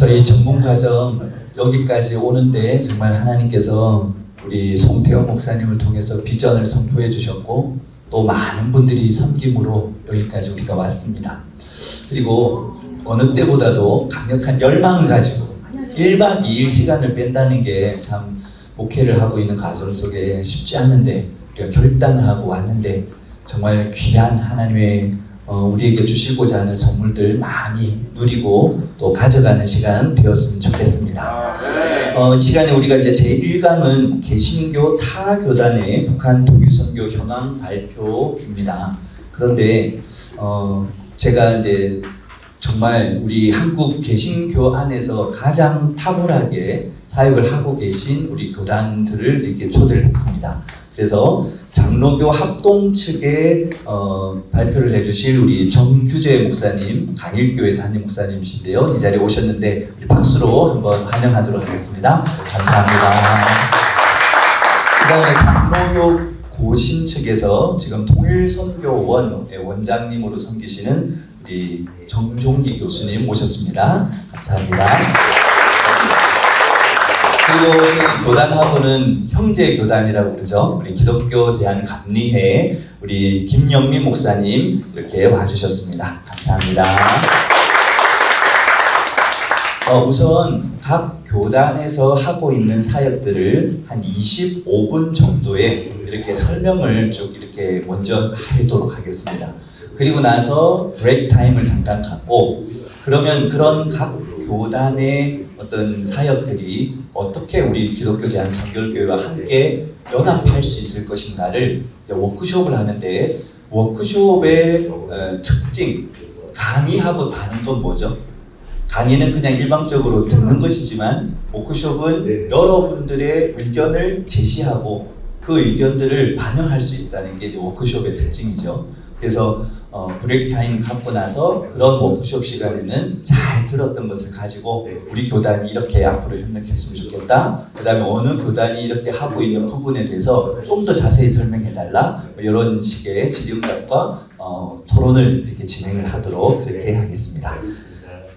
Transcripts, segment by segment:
저희 전문 과정 여기까지 오는데 정말 하나님께서 우리 송태호 목사님을 통해서 비전을 선포해 주셨고 또 많은 분들이 섬김으로 여기까지 우리가 왔습니다. 그리고 어느 때보다도 강력한 열망을 가지고 1박 2일 시간을 뺀다는 게 참 목회를 하고 있는 과정 속에 쉽지 않은데 우리가 결단을 하고 왔는데 정말 귀한 하나님의 우리에게 주시고자 하는 선물들 많이 누리고 또 가져가는 시간 되었으면 좋겠습니다. 이 시간에 우리가 이제 제1강은 개신교 타 교단의 북한 통일선교 현황 발표입니다. 그런데 제가 이제 정말 우리 한국 개신교 안에서 가장 탁월하게 사역을 하고 계신 우리 교단들을 이렇게 초대를 했습니다. 그래서 장로교 합동 측에 발표를 해주실 우리 정규재 목사님, 강일교회 담임 목사님이신데요. 이 자리에 오셨는데 우리 박수로 한번 환영하도록 하겠습니다. 감사합니다. 그 다음에 장로교 고신 측에서 지금 통일선교원의 원장님으로 섬기시는 우리 정종기 교수님 모셨습니다. 감사합니다. 그리고 교단하고는 형제교단이라고 그러죠. 우리 기독교 대한 감리회 우리 김영민 목사님 이렇게 와주셨습니다. 감사합니다. 우선 각 교단에서 하고 있는 사역들을 한 25분 정도의 이렇게 설명을 쭉 이렇게 먼저 하도록 하겠습니다. 그리고 나서 브레이크 타임을 잠깐 갖고 그러면 그런 각 교단의 어떤 사역들이 어떻게 우리 기독교 대한장결교회와 함께 연합할 수 있을 것인가를 워크숍을 하는데 워크숍의 특징, 강의하고 다른 건 뭐죠? 강의는 그냥 일방적으로 듣는 것이지만 워크숍은 여러분들의 의견을 제시하고 그 의견들을 반영할 수 있다는 게 워크숍의 특징이죠. 그래서 브레이크 타임 갖고 나서 그런 워크숍 시간에는 잘 들었던 것을 가지고 우리 교단이 이렇게 앞으로 협력했으면 좋겠다. 그 다음에 어느 교단이 이렇게 하고 있는 부분에 대해서 좀 더 자세히 설명해달라. 이런 식의 질의응답과 토론을 이렇게 진행을 하도록 그렇게 하겠습니다.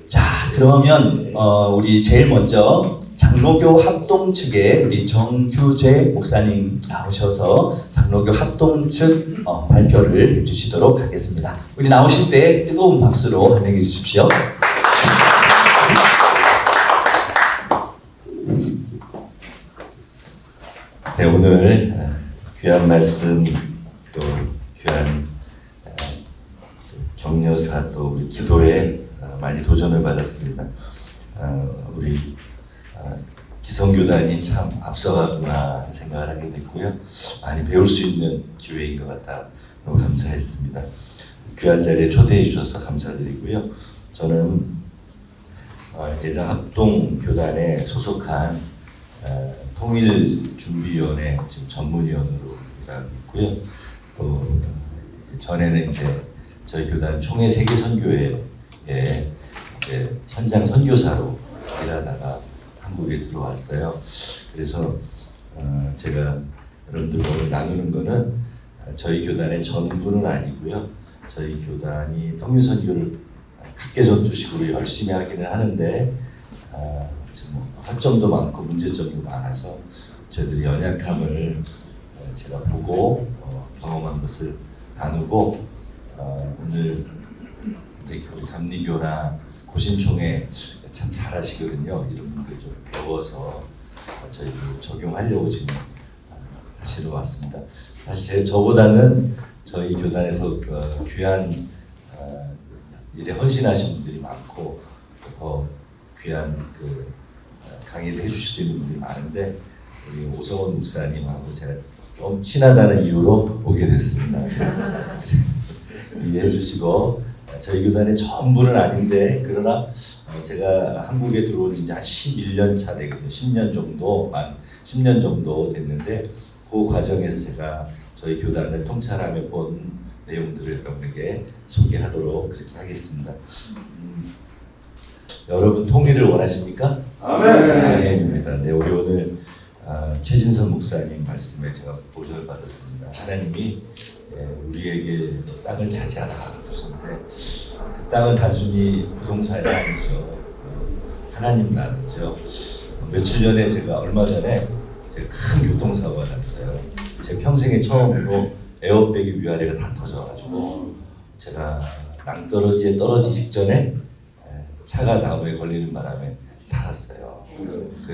자, 그러면 우리 제일 먼저 장로교 합동 측에 우리 정규재 목사님 나오셔서 장로교 합동 측 발표를 해주시도록 하겠습니다. 우리 나오실 때 뜨거운 박수로 환영해 주십시오. 네, 오늘 귀한 말씀 또 귀한 격려사 또 우리 기도에 많이 도전을 받았습니다. 우리 기성교단이 참 앞서가구나 생각을 하게 됐고요. 많이 배울 수 있는 기회인 것 같아 너무 감사했습니다. 귀한 자리에 초대해 주셔서 감사드리고요. 저는 예장합동교단에 소속한 통일준비위원회 지금 전문위원으로 일하고 있고요. 또 전에는 이제 저희 교단 총회 세계선교회에 현장 선교사로 일하다가 한국에 들어왔어요. 그래서 제가 여러분들과 오늘 나누는 거는 저희 교단의 전부는 아니고요. 저희 교단이 통일선교를 각계전투식으로 열심히 하기는 하는데 허점도 많고 문제점도 많아서 저희들이 연약함을 제가 보고 경험한 것을 나누고 오늘 이제 우리 감리교나 고신총회 참 잘하시거든요. 이런 분들 좀 배워서 저희도 적용하려고 지금 사실은 왔습니다. 사실 저보다는 저희 교단에 더 귀한 일에 헌신하신 분들이 많고 더 귀한 그 강의를 해주실 수 있는 분들이 많은데 우리 오성원 목사님하고 제가 좀 친하다는 이유로 오게 됐습니다. 이해해 주시고 저희 교단의 전부는 아닌데 그러나 제가 한국에 들어온 지 한 11년 차 되거든요. 10년 정도 됐는데 그 과정에서 제가 저희 교단을 통찰하며 본 내용들을 여러분에게 소개하도록 그렇게 하겠습니다. 여러분 통일을 원하십니까? 아멘입니다. 네, 우리 오늘 최진선 목사님 말씀에 제가 보조를 받았습니다. 하나님이 우리에게 땅을 차지하라 그러셨는데 그 땅은 단순히 부동산이 아니죠. 하나님 나라죠. 며칠 전에 얼마 전에 제가 큰 교통사고가 났어요. 제 평생에 처음으로 에어백이 위아래가 다 터져가지고 제가 낭떠러지에 떨어지기 직전에 차가 나무에 걸리는 바람에 살았어요.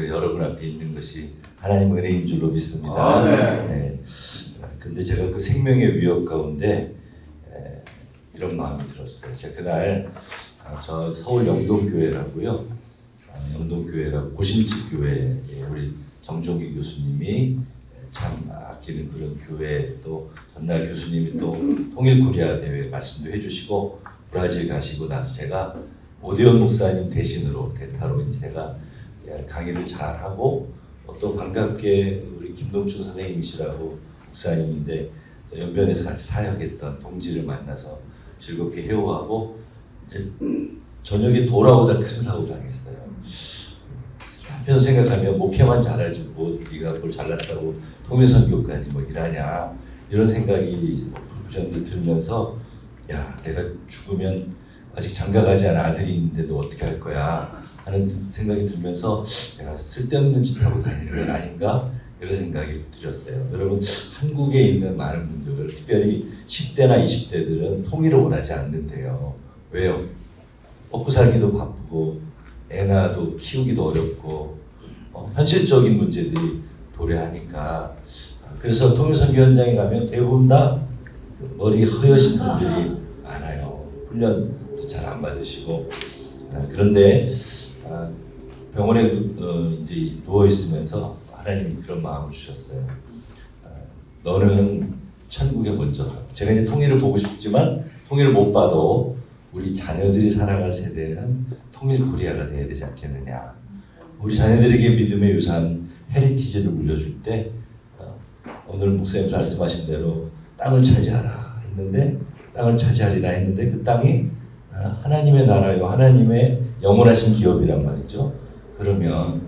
여러분 앞에 있는 것이 하나님 은혜인 줄로 믿습니다. 네. 근데 제가 그 생명의 위협 가운데 이런 마음이 들었어요. 제가 그날 저 서울 영동교회라고요. 영동교회라고 고신집 교회에 우리 정종기 교수님이 참 아끼는 그런 교회, 또 전날 교수님이 또 통일코리아 대회 말씀도 해주시고 브라질 가시고 나서 제가 오대원 목사님 대신으로 대타로 이제 제가 강의를 잘 하고 또 반갑게 우리 김동춘 선생님이시라고 목사님인데 연변에서 같이 사역했던 동지를 만나서 즐겁게 회호하고 이제 저녁에 돌아오다 큰 사고 당했어요. 한편 생각하면 목회만 잘하지 뭐 네가 뭘 잘났다고 통일선교까지 뭐 일하냐 이런 생각이 불현듯 들면서 야 내가 죽으면 아직 장가가지 않은 아들이 있는데 너 어떻게 할 거야 하는 생각이 들면서 내가 쓸데없는 짓 하고 다니는 건 아닌가 이런 생각이 들었어요. 여러분 한국에 있는 많은 분들 특별히 10대나 20대들은 통일을 원하지 않는데요. 왜요? 먹고 살기도 바쁘고 애 낳아도 키우기도 어렵고 현실적인 문제들이 도래하니까 그래서 통일선교 현장에 가면 대부분 다 머리 허여신 분들이 많아요. 훈련도 잘 안 받으시고 그런데 병원에 이제 누워 있으면서 하나님이 그런 마음을 주셨어요. 너는 천국에 먼저 가고 제가 이제 통일을 보고 싶지만 통일을 못 봐도 우리 자녀들이 살아갈 세대는 통일 코리아가 돼야 되지 않겠느냐. 우리 자녀들에게 믿음의 유산 헤리티지를 물려줄 때 오늘 목사님 말씀하신 대로 땅을 차지하라 했는데 땅을 차지하리라 했는데 그 땅이 하나님의 나라요 하나님의 영원하신 기업이란 말이죠. 그러면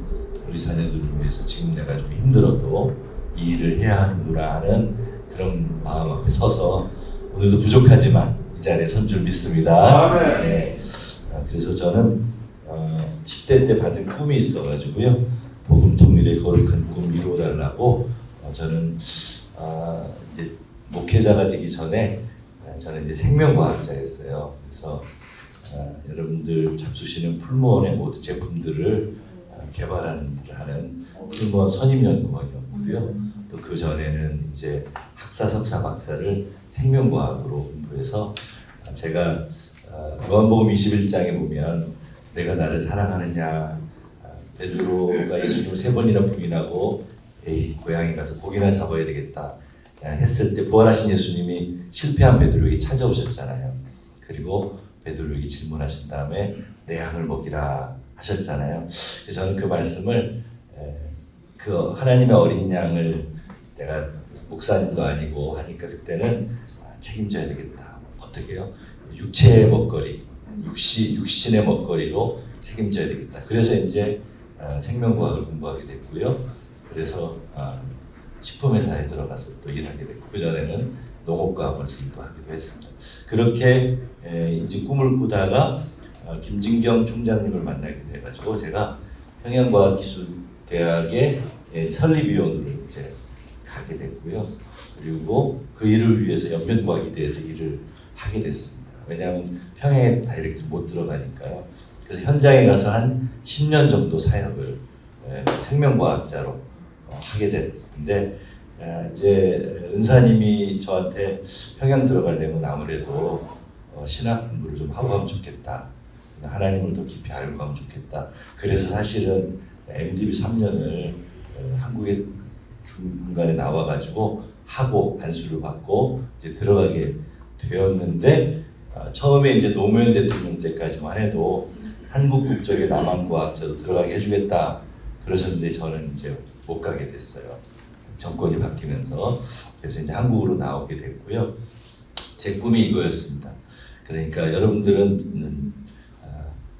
우리 자녀들을 위해서 지금 내가 좀 힘들어도 이 일을 해야 하는구나 하는 그런 마음 앞에 서서 오늘도 부족하지만 이 자리에 선 줄 믿습니다. 네. 그래서 저는 10대 때 받은 꿈이 있어가지고요. 복음 통일의 거룩한 꿈 이루어달라고 저는 이제 목회자가 되기 전에 저는 이제 생명과학자였어요. 그래서 여러분들 잡수시는 풀무원의 모든 제품들을 개발하는 일을 하는 풀무원 선임연구원이었고요. 또 그 전에는 이제 학사, 석사, 박사를 생명과학으로 공부해서 제가 요한복음 21장에 보면 내가 나를 사랑하느냐 베드로가 예수님을 3번이나 부인하고 에이 고향에 가서 고기나 잡아야 되겠다 했을 때 부활하신 예수님이 실패한 베드로에게 찾아오셨잖아요. 그리고 베드로에게 질문하신 다음에 내 양을 먹이라 하셨잖아요. 그래서 저는 그 말씀을 그 하나님의 어린 양을 내가 목사님도 아니고 하니까 그때는 책임져야 되겠다. 어떻게 해요? 육체의 먹거리, 육신의 먹거리로 책임져야 되겠다. 그래서 이제 생명과학을 공부하게 됐고요. 그래서 식품회사에 들어가서 또 일하게 됐고 그 전에는 농업과학원에서 일도 하기도 했습니다. 그렇게 이제 꿈을 꾸다가 김진경 총장님을 만나게 돼가지고 제가 평양과학기술대학의 설립위원으로 이제 가게 됐고요. 그리고 그 일을 위해서 연변과학기대에서 일을 하게 됐습니다. 왜냐하면 평양에 다이렉트 못 들어가니까요. 그래서 현장에 가서 한 10년 정도 사역을 생명과학자로 하게 됐는데 이제 은사님이 저한테 평양 들어가려면 아무래도 신학 공부를 좀 하고 가면 좋겠다. 하나님을 더 깊이 알고 가면 좋겠다. 그래서 사실은 MDB 3년을 한국에 중간에 나와가지고 하고 안수를 받고 이제 들어가게 되었는데 처음에 이제 노무현 대통령 때까지만 해도 한국 국적의 남한과학자로 들어가게 해주겠다 그러셨는데 저는 이제 못 가게 됐어요. 정권이 바뀌면서 그래서 이제 한국으로 나오게 됐고요. 제 꿈이 이거였습니다. 그러니까 여러분들은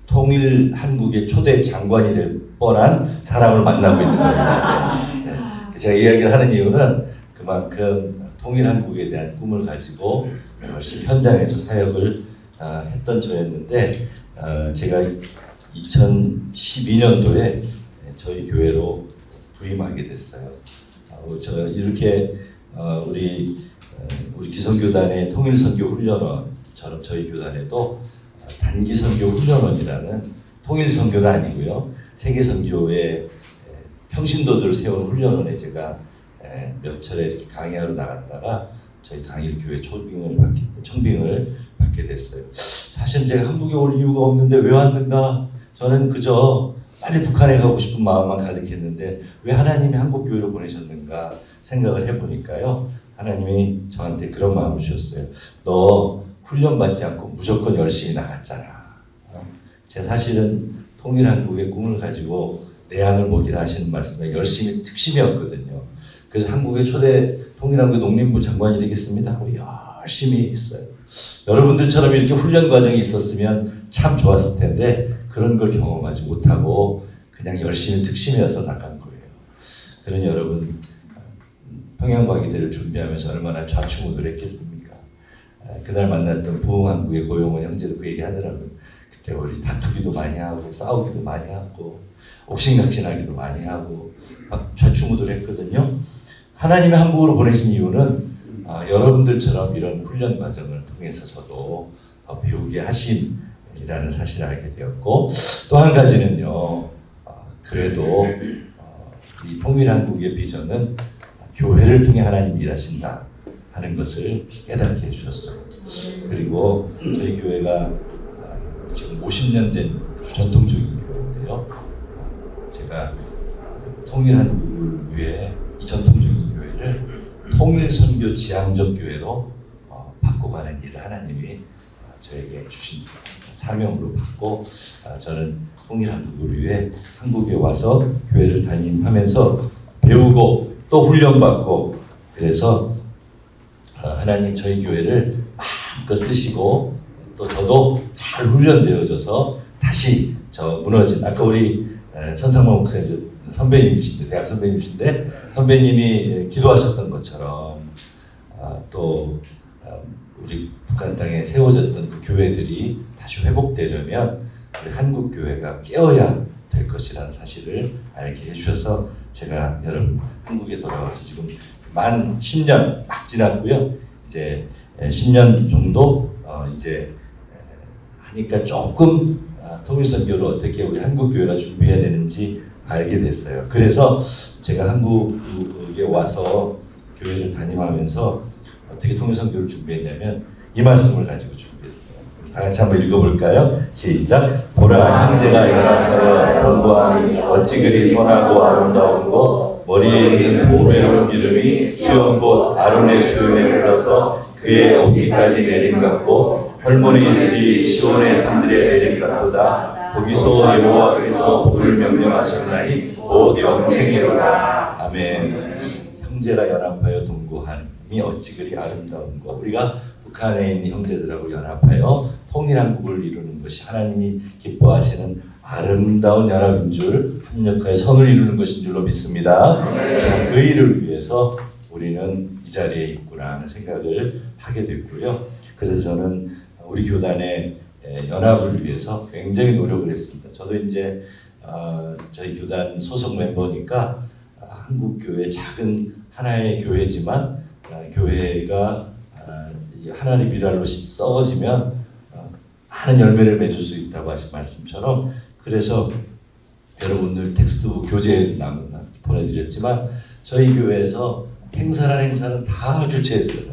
통일 한국의 초대 장관이 될 뻔한 사람을 만나고 있는 거예요. 네. 제가 이야기를 하는 이유는 그만큼 통일 한국에 대한 꿈을 가지고 열심히 현장에서 사역을 했던 저였는데 제가 2012년도에 저희 교회로 부임하게 됐어요. 저 이렇게 우리 기성교단의 통일선교훈련원처럼 저희 교단에도 단기선교훈련원이라는 통일선교는 아니고요. 세계선교의 평신도들을 세운 훈련원에 제가 몇 차례 이렇게 강의하러 나갔다가 저희 강일교회 청빙을 받게 됐어요. 사실 제가 한국에 올 이유가 없는데 왜 왔는가? 저는 그저 빨리 북한에 가고 싶은 마음만 가득했는데 왜 하나님이 한국 교회로 보내셨는가 생각을 해보니까요. 하나님이 저한테 그런 마음을 주셨어요. 너 훈련 받지 않고 무조건 열심히 나갔잖아. 제가 사실은 통일한국의 꿈을 가지고 내양을 먹이라 하시는 말씀에 열심히 특심이었거든요. 그래서 한국의 초대 통일한국의 농림부 장관이 되겠습니다 하고 열심히 했어요. 여러분들처럼 이렇게 훈련 과정이 있었으면 참 좋았을 텐데 그런 걸 경험하지 못하고 그냥 열심히 특심이어서 나간 거예요. 그러니 여러분 평양과기대를 준비하면서 얼마나 좌충우돌했겠습니까? 그날 만났던 부흥한국의 고용원 형제도 그 얘기 하더라고요. 그때 우리 다투기도 많이 하고 싸우기도 많이 하고 옥신각신하기도 많이 하고 막 좌충우돌했거든요. 하나님이 한국으로 보내신 이유는 여러분들처럼 이런 훈련 과정을 통해서 저도 더 배우게 하심이라는 사실을 알게 되었고 또 한 가지는요. 그래도 이 통일한국의 비전은 교회를 통해 하나님이 일하신다 하는 것을 깨닫게 해주셨어요. 그리고 저희 교회가 지금 50년 된 전통적인 교회인데요. 제가 통일한국을 위해 이 전통적인 교회를 통일선교 지향적 교회로 바꿔가는 일을 하나님이 저에게 주신 사명으로 받고 저는 통일한국을 위해 한국에 와서 교회를 담임하면서 배우고 또 훈련받고 그래서 하나님 저희 교회를 마음껏 쓰시고 또 저도 잘 훈련되어져서 다시 저 무너진 아까 우리 천상만 목사님 선배님이신데 대학 선배님이신데 선배님이 기도하셨던 것처럼 또 우리 북한 땅에 세워졌던 그 교회들이 다시 회복되려면 우리 한국 교회가 깨어야 될 것이라는 사실을 알게 해주셔서 제가 여러분 한국에 돌아와서 지금 만 10년 막 지났고요. 이제 10년 정도 이제 하니까 조금 통일선교를 어떻게 우리 한국 교회가 준비해야 되는지 알게 됐어요. 그래서 제가 한국에 와서 교회를 담임하면서 어떻게 통일선교를 준비했냐면 이 말씀을 가지고 준비했어요. 다 같이 한번 읽어볼까요? 시작. 보라 형제가 연합하여 공부하니 어찌 그리 선하고 아름다운고 머리에 있는 보배로운 기름이 수염 곧 아론의 수염에 흘러서 그의 어깨까지 내림 같고 헐모니 들이 시온의 산들에 내림 같도다. 거기서 여호와께서 복을 명령하셨나니 곧 영생이로다. 아멘. 형제가 연합하여 동거함이 어찌 그리 아름다운고 우리가 북한에 있는 형제들하고 연합하여 통일한국을 이루는 것이 하나님이 기뻐하시는 아름다운 연합인 줄 협력하여 선을 이루는 것인 줄로 믿습니다. 자, 그 일을 위해서 우리는 이 자리에 있구나 하는 생각을 하게 됐고요. 그래서 저는 우리 교단의 연합을 위해서 굉장히 노력을 했습니다. 저도 이제 저희 교단 소속 멤버니까 한국교회 작은 하나의 교회지만 교회가 하나님 일할로 썩어지면 많은 열매를 맺을 수 있다고 하신 말씀처럼 그래서 여러분들 텍스트북 교재 보내드렸지만 저희 교회에서 행사란 행사는 다 주최했어요.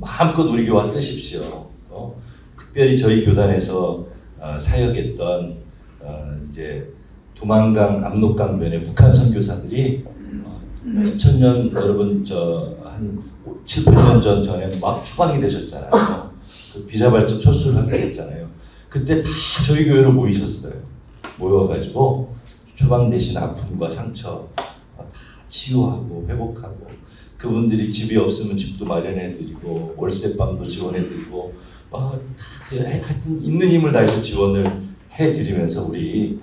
마음껏 우리 교회 쓰십시오. 특별히 저희 교단에서 사역했던 이제 두만강 압록강변의 북한 선교사들이 2000년 여러분 한 7, 8년 전에 막 추방이 되셨잖아요. 그 비자발적 철수를 하게 됐잖아요. 그때 다 저희 교회로 모이셨어요. 모여가지고 추방되신 아픔과 상처 다 치유하고 회복하고 그분들이 집이 없으면 집도 마련해드리고 월세방도 지원해드리고 하여튼 있는 힘을 다해서 지원을 해드리면서 우리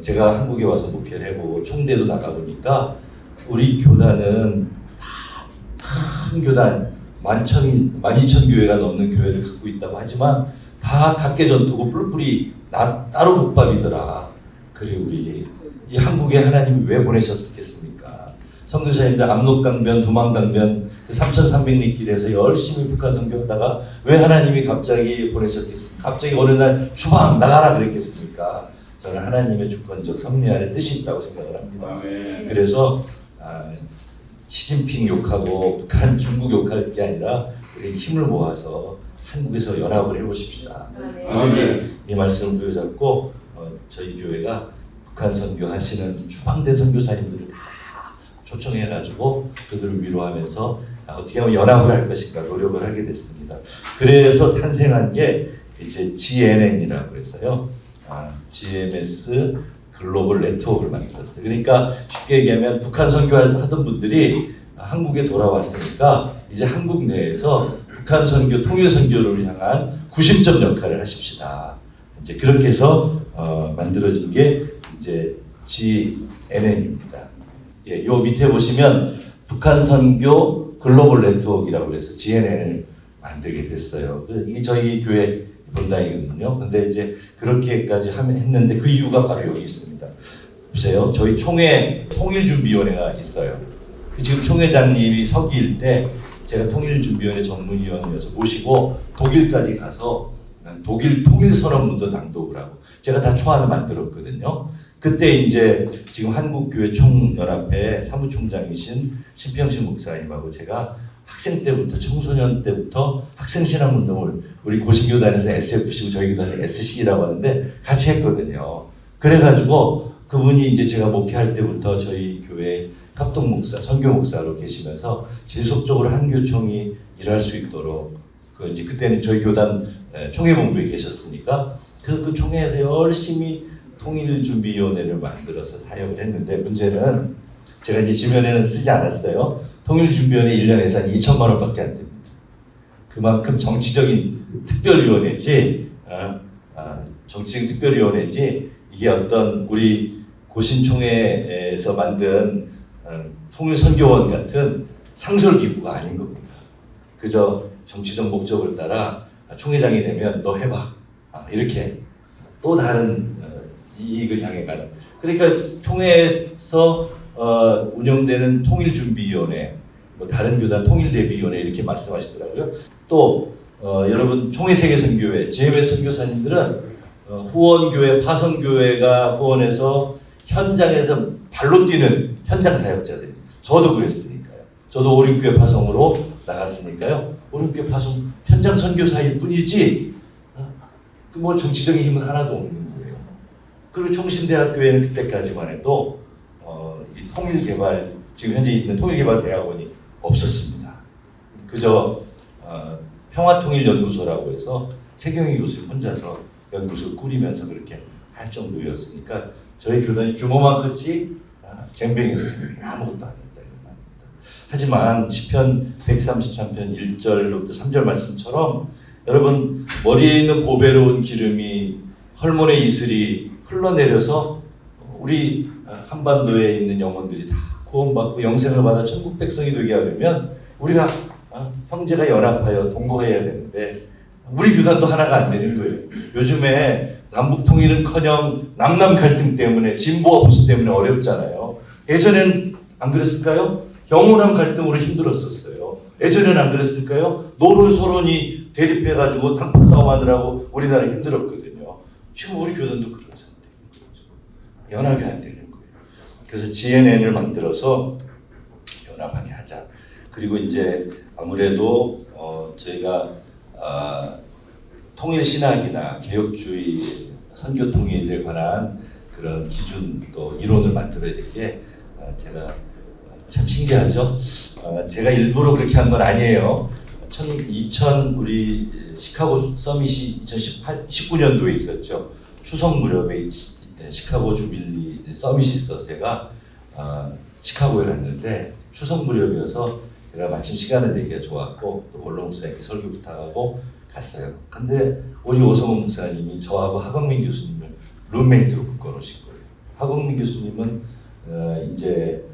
제가 한국에 와서 목회를 해보고 총대도 나가보니까 우리 교단은 다 큰 교단 12,000교회가 넘는 교회를 갖고 있다고 하지만 다 각계 전투고 뿔뿔이 따로 국밥이더라. 그래 우리 이 한국에 하나님이 왜 보내셨겠습니까? 선교사님들 압록강변, 두만강변 그 3,300리 길에서 열심히 북한 선교하다가 왜 하나님이 갑자기 보내셨겠습니까? 갑자기 어느 날 주방 나가라 그랬겠습니까? 저는 하나님의 주권적 섭리 아래 뜻이 있다고 생각을 합니다. 그래서 시진핑 욕하고 북한, 중국 욕할 게 아니라 우리 힘을 모아서 한국에서 연합을 해보십시다. 그래서 이 말씀을 부여잡고 저희 교회가 북한 선교하시는 주방대 선교사님들을 다 초청해가지고 그들을 위로하면서 어떻게 하면 연합을 할 것인가 노력을 하게 됐습니다. 그래서 탄생한 게 이제 GNN이라고 해서요. GMS 글로벌 네트워크를 만들었어요. 그러니까 쉽게 얘기하면 북한 선교에서 하던 분들이 한국에 돌아왔으니까 이제 한국 내에서 북한 선교, 통일 선교를 향한 구심점 역할을 하십시다. 이제 그렇게 해서 만들어진 게 이제 GNN입니다. 예, 요 밑에 보시면 북한 선교 글로벌 네트워크라고 해서 GNN을 만들게 됐어요. 이게 저희 교회 본당이거든요. 근데 이제 그렇게까지 했는데 그 이유가 바로 여기 있습니다. 보세요. 저희 총회 통일준비위원회가 있어요. 지금 총회장님이 서기일 때 제가 통일준비위원회 전문위원이어서 모시고 독일까지 가서 독일 통일선언문도 낭독을 하고 제가 다 초안을 만들었거든요. 그때 이제 지금 한국교회 총연합회 사무총장이신 신평신 목사님하고 제가 학생 때부터 청소년 때부터 학생신앙운동을 우리 고신교단에서 SFC고 저희 교단에서 SC라고 하는데 같이 했거든요. 그래가지고 그분이 이제 제가 목회할 때부터 저희 교회 합동 목사, 선교 목사로 계시면서 지속적으로 한교총이 일할 수 있도록 그 이제 그때는 저희 교단 총회본부에 계셨으니까 그래서 그 총회에서 열심히 통일준비위원회를 만들어서 사역을 했는데 문제는 제가 이제 지면에는 쓰지 않았어요. 통일준비위원회 1년 예산 2천만 원밖에 안 됩니다. 그만큼 정치적인 특별위원회지, 정치적인 특별위원회지 이게 어떤 우리 고신총회에서 만든 통일선교원 같은 상설기구가 아닌 겁니다. 그저 정치적 목적을 따라 총회장이 되면 너 해봐 이렇게 또 다른 이익을 향해 가는. 그러니까 총회에서 운영되는 통일준비위원회, 뭐 다른 교단 통일대비위원회 이렇게 말씀하시더라고요. 또 여러분 총회세계선교회 GMS 선교사님들은 후원교회, 파송교회가 후원해서 현장에서 발로 뛰는 현장 사역자들입니다. 저도 그랬으니까요. 저도 오륜교회 파송으로 나갔으니까요. 오륜교회 파송 현장 선교사일 뿐이지 뭐 정치적인 힘은 하나도 없는 거예요. 그리고 청신대학교에는 그때까지만 해도 이 통일개발, 지금 현재 있는 통일개발대학원이 없었습니다. 그저 평화통일연구소라고 해서 최경희 교수님 혼자서 연구소를 꾸리면서 그렇게 할 정도였으니까 저희 교단이 규모만 컸지 쟁뱅이었습니다. 아무것도 안 했다. 하지만 시편 133편 1절로부터 3절 말씀처럼 여러분 머리에 있는 보배로운 기름이 헐몬의 이슬이 흘러내려서 우리 한반도에 있는 영혼들이 다 구원받고 영생을 받아 천국 백성이 되게 하려면 우리가 형제가 연합하여 동거해야 되는데 우리 교단도 하나가 안 되는 거예요. 요즘에 남북 통일은커녕 남남 갈등 때문에 진보와 보수 때문에 어렵잖아요. 예전에는 안 그랬을까요? 영원한 갈등으로 힘들었었어요. 예전에는 안 그랬을까요? 노론 소론이 대립해가지고 당파 싸움하느라고 우리나라 힘들었거든요. 지금 우리 교단도 그런 상태인 거죠. 연합이 안 되는 거예요. 그래서 GNN을 만들어서 연합하게 하자. 그리고 이제 아무래도 저희가 통일 신학이나 개혁주의 선교 통일에 관한 그런 기준 또 이론을 만들어야 되게 제가 참 신기하죠. 제가 일부러 그렇게 한 건 아니에요. 2000 우리 시카고 서밋이 2019년도에 있었죠. 추석 무렵에 시카고 주빌리 서밋이 있어서 제가 시카고에 갔는데 추석 무렵이어서 제가 마침 시간을 내기가 좋았고 또 원로 목사님께 설교 부탁하고 갔어요. 근데 우리 오성훈 목사님이 저하고 하광민 교수님을 룸메이트로 묶어놓으신 거예요. 하광민 교수님은 이제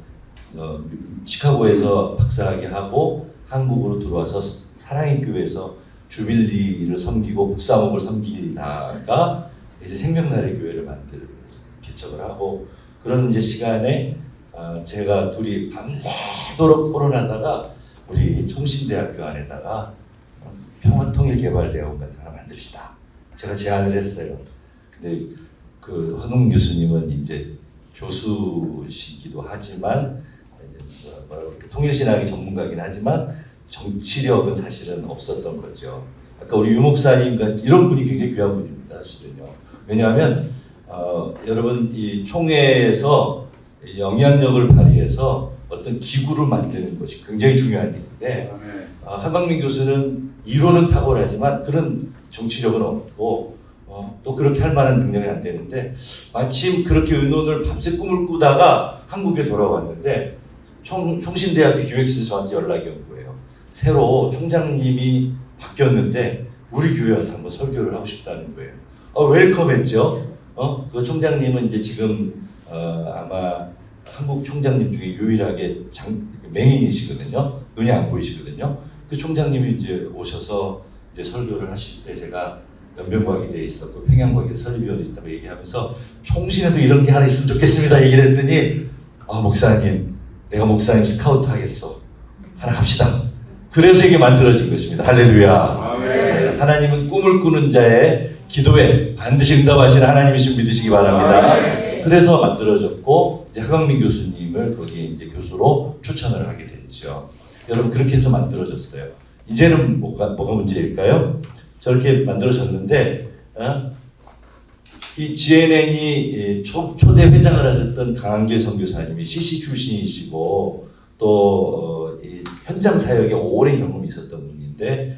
시카고에서 박사학위 하고 한국으로 들어와서 사랑의 교회에서 주빌리를 섬기고 북사목을 섬기다가 이제 생명나래 교회를 개척을 하고 그런 이제 시간에 제가 둘이 밤새도록 토론하다가 우리 총신대학교 안에다가 평화통일개발대학원 같은 거 하나 만듭시다. 제가 제안을 했어요. 근데 그 황금 교수님은 이제 교수시기도 하지만 통일신학의 전문가긴 하지만 정치력은 사실은 없었던 거죠. 아까 우리 유 목사님 같은 이런 분이 굉장히 귀한 분입니다. 사실은요. 왜냐하면 여러분 이 총회에서 영향력을 발휘해서 어떤 기구를 만드는 것이 굉장히 중요한 일인데 한광민 교수는 이론은 탁월하지만 그런 정치력은 없고 또 그렇게 할 만한 능력이 안 되는데 마침 그렇게 의논을 밤새 꿈을 꾸다가 한국에 돌아왔는데 총신대학교 기획실에서 저한테 연락이 온 거예요. 새로 총장님이 바뀌었는데 우리 교회 와서 한번 설교를 하고 싶다는 거예요. 웰컴했죠. 그 총장님은 이제 지금 아마 한국 총장님 중에 유일하게 맹인이시거든요. 눈이 안 보이시거든요. 그 총장님이 이제 오셔서 이제 설교를 하실 때 제가 연변과기대에 있었고 평양과기대 설립위원회 있다고 얘기하면서 총신에도 이런 게 하나 있으면 좋겠습니다 얘기를 했더니 목사님 내가 목사님 스카우트 하겠어. 하나 합시다. 그래서 이게 만들어진 것입니다. 할렐루야. 네, 하나님은 꿈을 꾸는 자의 기도에 반드시 응답하시는 하나님이신 믿으시기 바랍니다. 그래서 만들어졌고 이제 하광민 교수님을 거기에 이제 교수로 추천을 하게 됐죠. 여러분 그렇게 해서 만들어졌어요. 이제는 뭐가 문제일까요? 저렇게 만들어졌는데 이 GNN이 초대 회장을 하셨던 강한길 선교사님이 CC 출신이시고 또 이 현장 사역에 오랜 경험이 있었던 분인데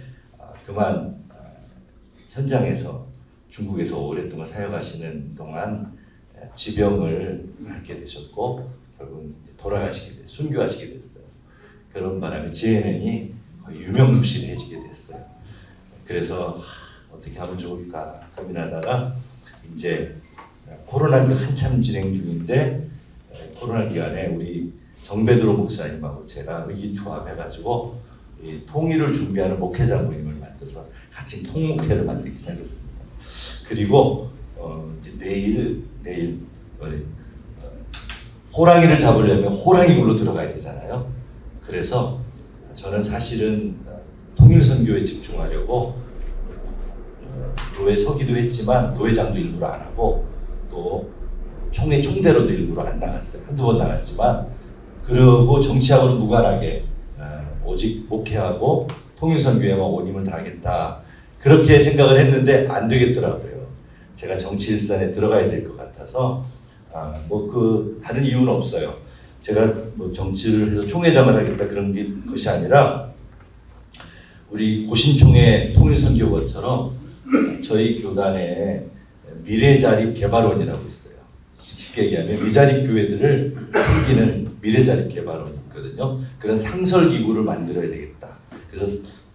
그만 현장에서 중국에서 오랫동안 사역하시는 동안 지병을 앓게 되셨고 결국 순교하시게 됐어요. 그런 바람에 GNN이 거의 유명무실해지게 됐어요. 그래서 어떻게 하면 좋을까 고민하다가 이제 코로나가 한참 진행 중인데 코로나 기간에 우리 정베드로 목사님하고 제가 의기투합해가지고 이 통일을 준비하는 목회자 모임을 만들어서 같이 통목회를 만들기 시작했습니다. 그리고 이제 내일 호랑이를 잡으려면 호랑이굴로 들어가야 되잖아요. 그래서 저는 사실은 통일선교에 집중하려고 노예 서기도 했지만 노예장도 일부러 안 하고 또 총회 총대로도 일부러 안 나갔어요. 한두 번 나갔지만 그리고 정치하고는 무관하게 오직 목회하고 통일선교에만 온 힘을 다하겠다. 그렇게 생각을 했는데 안 되겠더라고요. 제가 정치 일선에 들어가야 될 것 같아서 다른 이유는 없어요. 제가 정치를 해서 총회장을 하겠다 그런 것이 아니라 우리 고신총회 통일선교원처럼 저희 교단에 미래자립개발원이라고 있어요. 쉽게 얘기하면 미자립 교회들을 섬기는 미래자립개발원이 있거든요. 그런 상설기구를 만들어야 되겠다. 그래서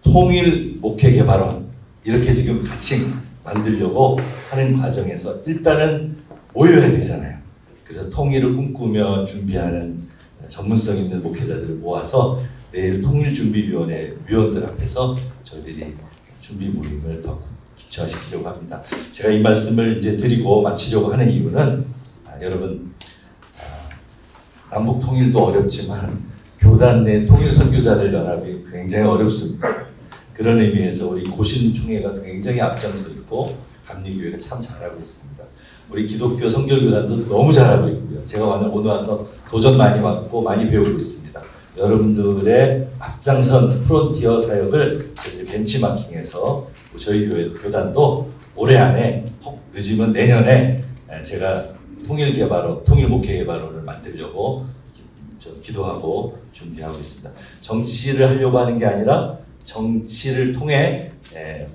통일목회개발원 이렇게 지금 같이 만들려고 하는 과정에서 일단은 모여야 되잖아요. 그래서 통일을 꿈꾸며 준비하는 전문성 있는 목회자들을 모아서 내일 통일준비위원회 위원들 앞에서 저희들이 준비 모임을 더 구체화시키려고 합니다. 제가 이 말씀을 이제 드리고 마치려고 하는 이유는 여러분 남북 통일도 어렵지만 교단 내 통일 선교자들 연합이 굉장히 어렵습니다. 그런 의미에서 우리 고신총회가 굉장히 앞장서 있고 감리교회가 참 잘하고 있습니다. 우리 기독교 성결교단도 너무 잘하고 있고요. 제가 오늘 와서 도전 많이 받고 많이 배우고 있습니다. 여러분들의 앞장선 프론티어 사역을 벤치마킹해서 저희 교단도 올해 안에 혹 늦으면 내년에 제가 통일목회개발원을 만들려고 기도하고 준비하고 있습니다. 정치를 하려고 하는 게 아니라 정치를 통해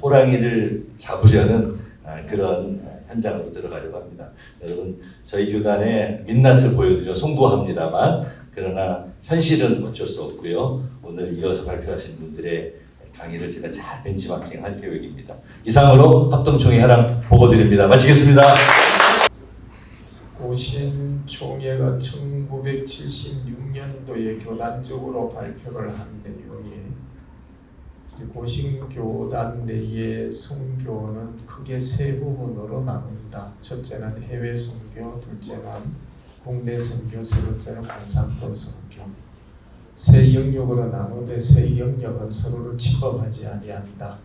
호랑이를 잡으려는 그런 현장으로 들어가려고 합니다. 여러분 저희 교단의 민낯을 보여드려 송구합니다만 그러나 현실은 어쩔 수 없고요. 오늘 이어서 발표하신 분들의 강의를 제가 잘 벤치마킹할 계획입니다. 이상으로 합동총회 하랑 보고드립니다. 마치겠습니다. 고신총회가 1976년도에 교단적으로 발표를 한 내용이 이제 고신교단 내의 선교는 크게 세 부분으로 나눈다. 첫째는 해외 선교, 둘째는 국내 선교, 세 번째는 공산권 선교. 세 영역으로 나누되 세 영역은 서로를 침범하지 아니한다.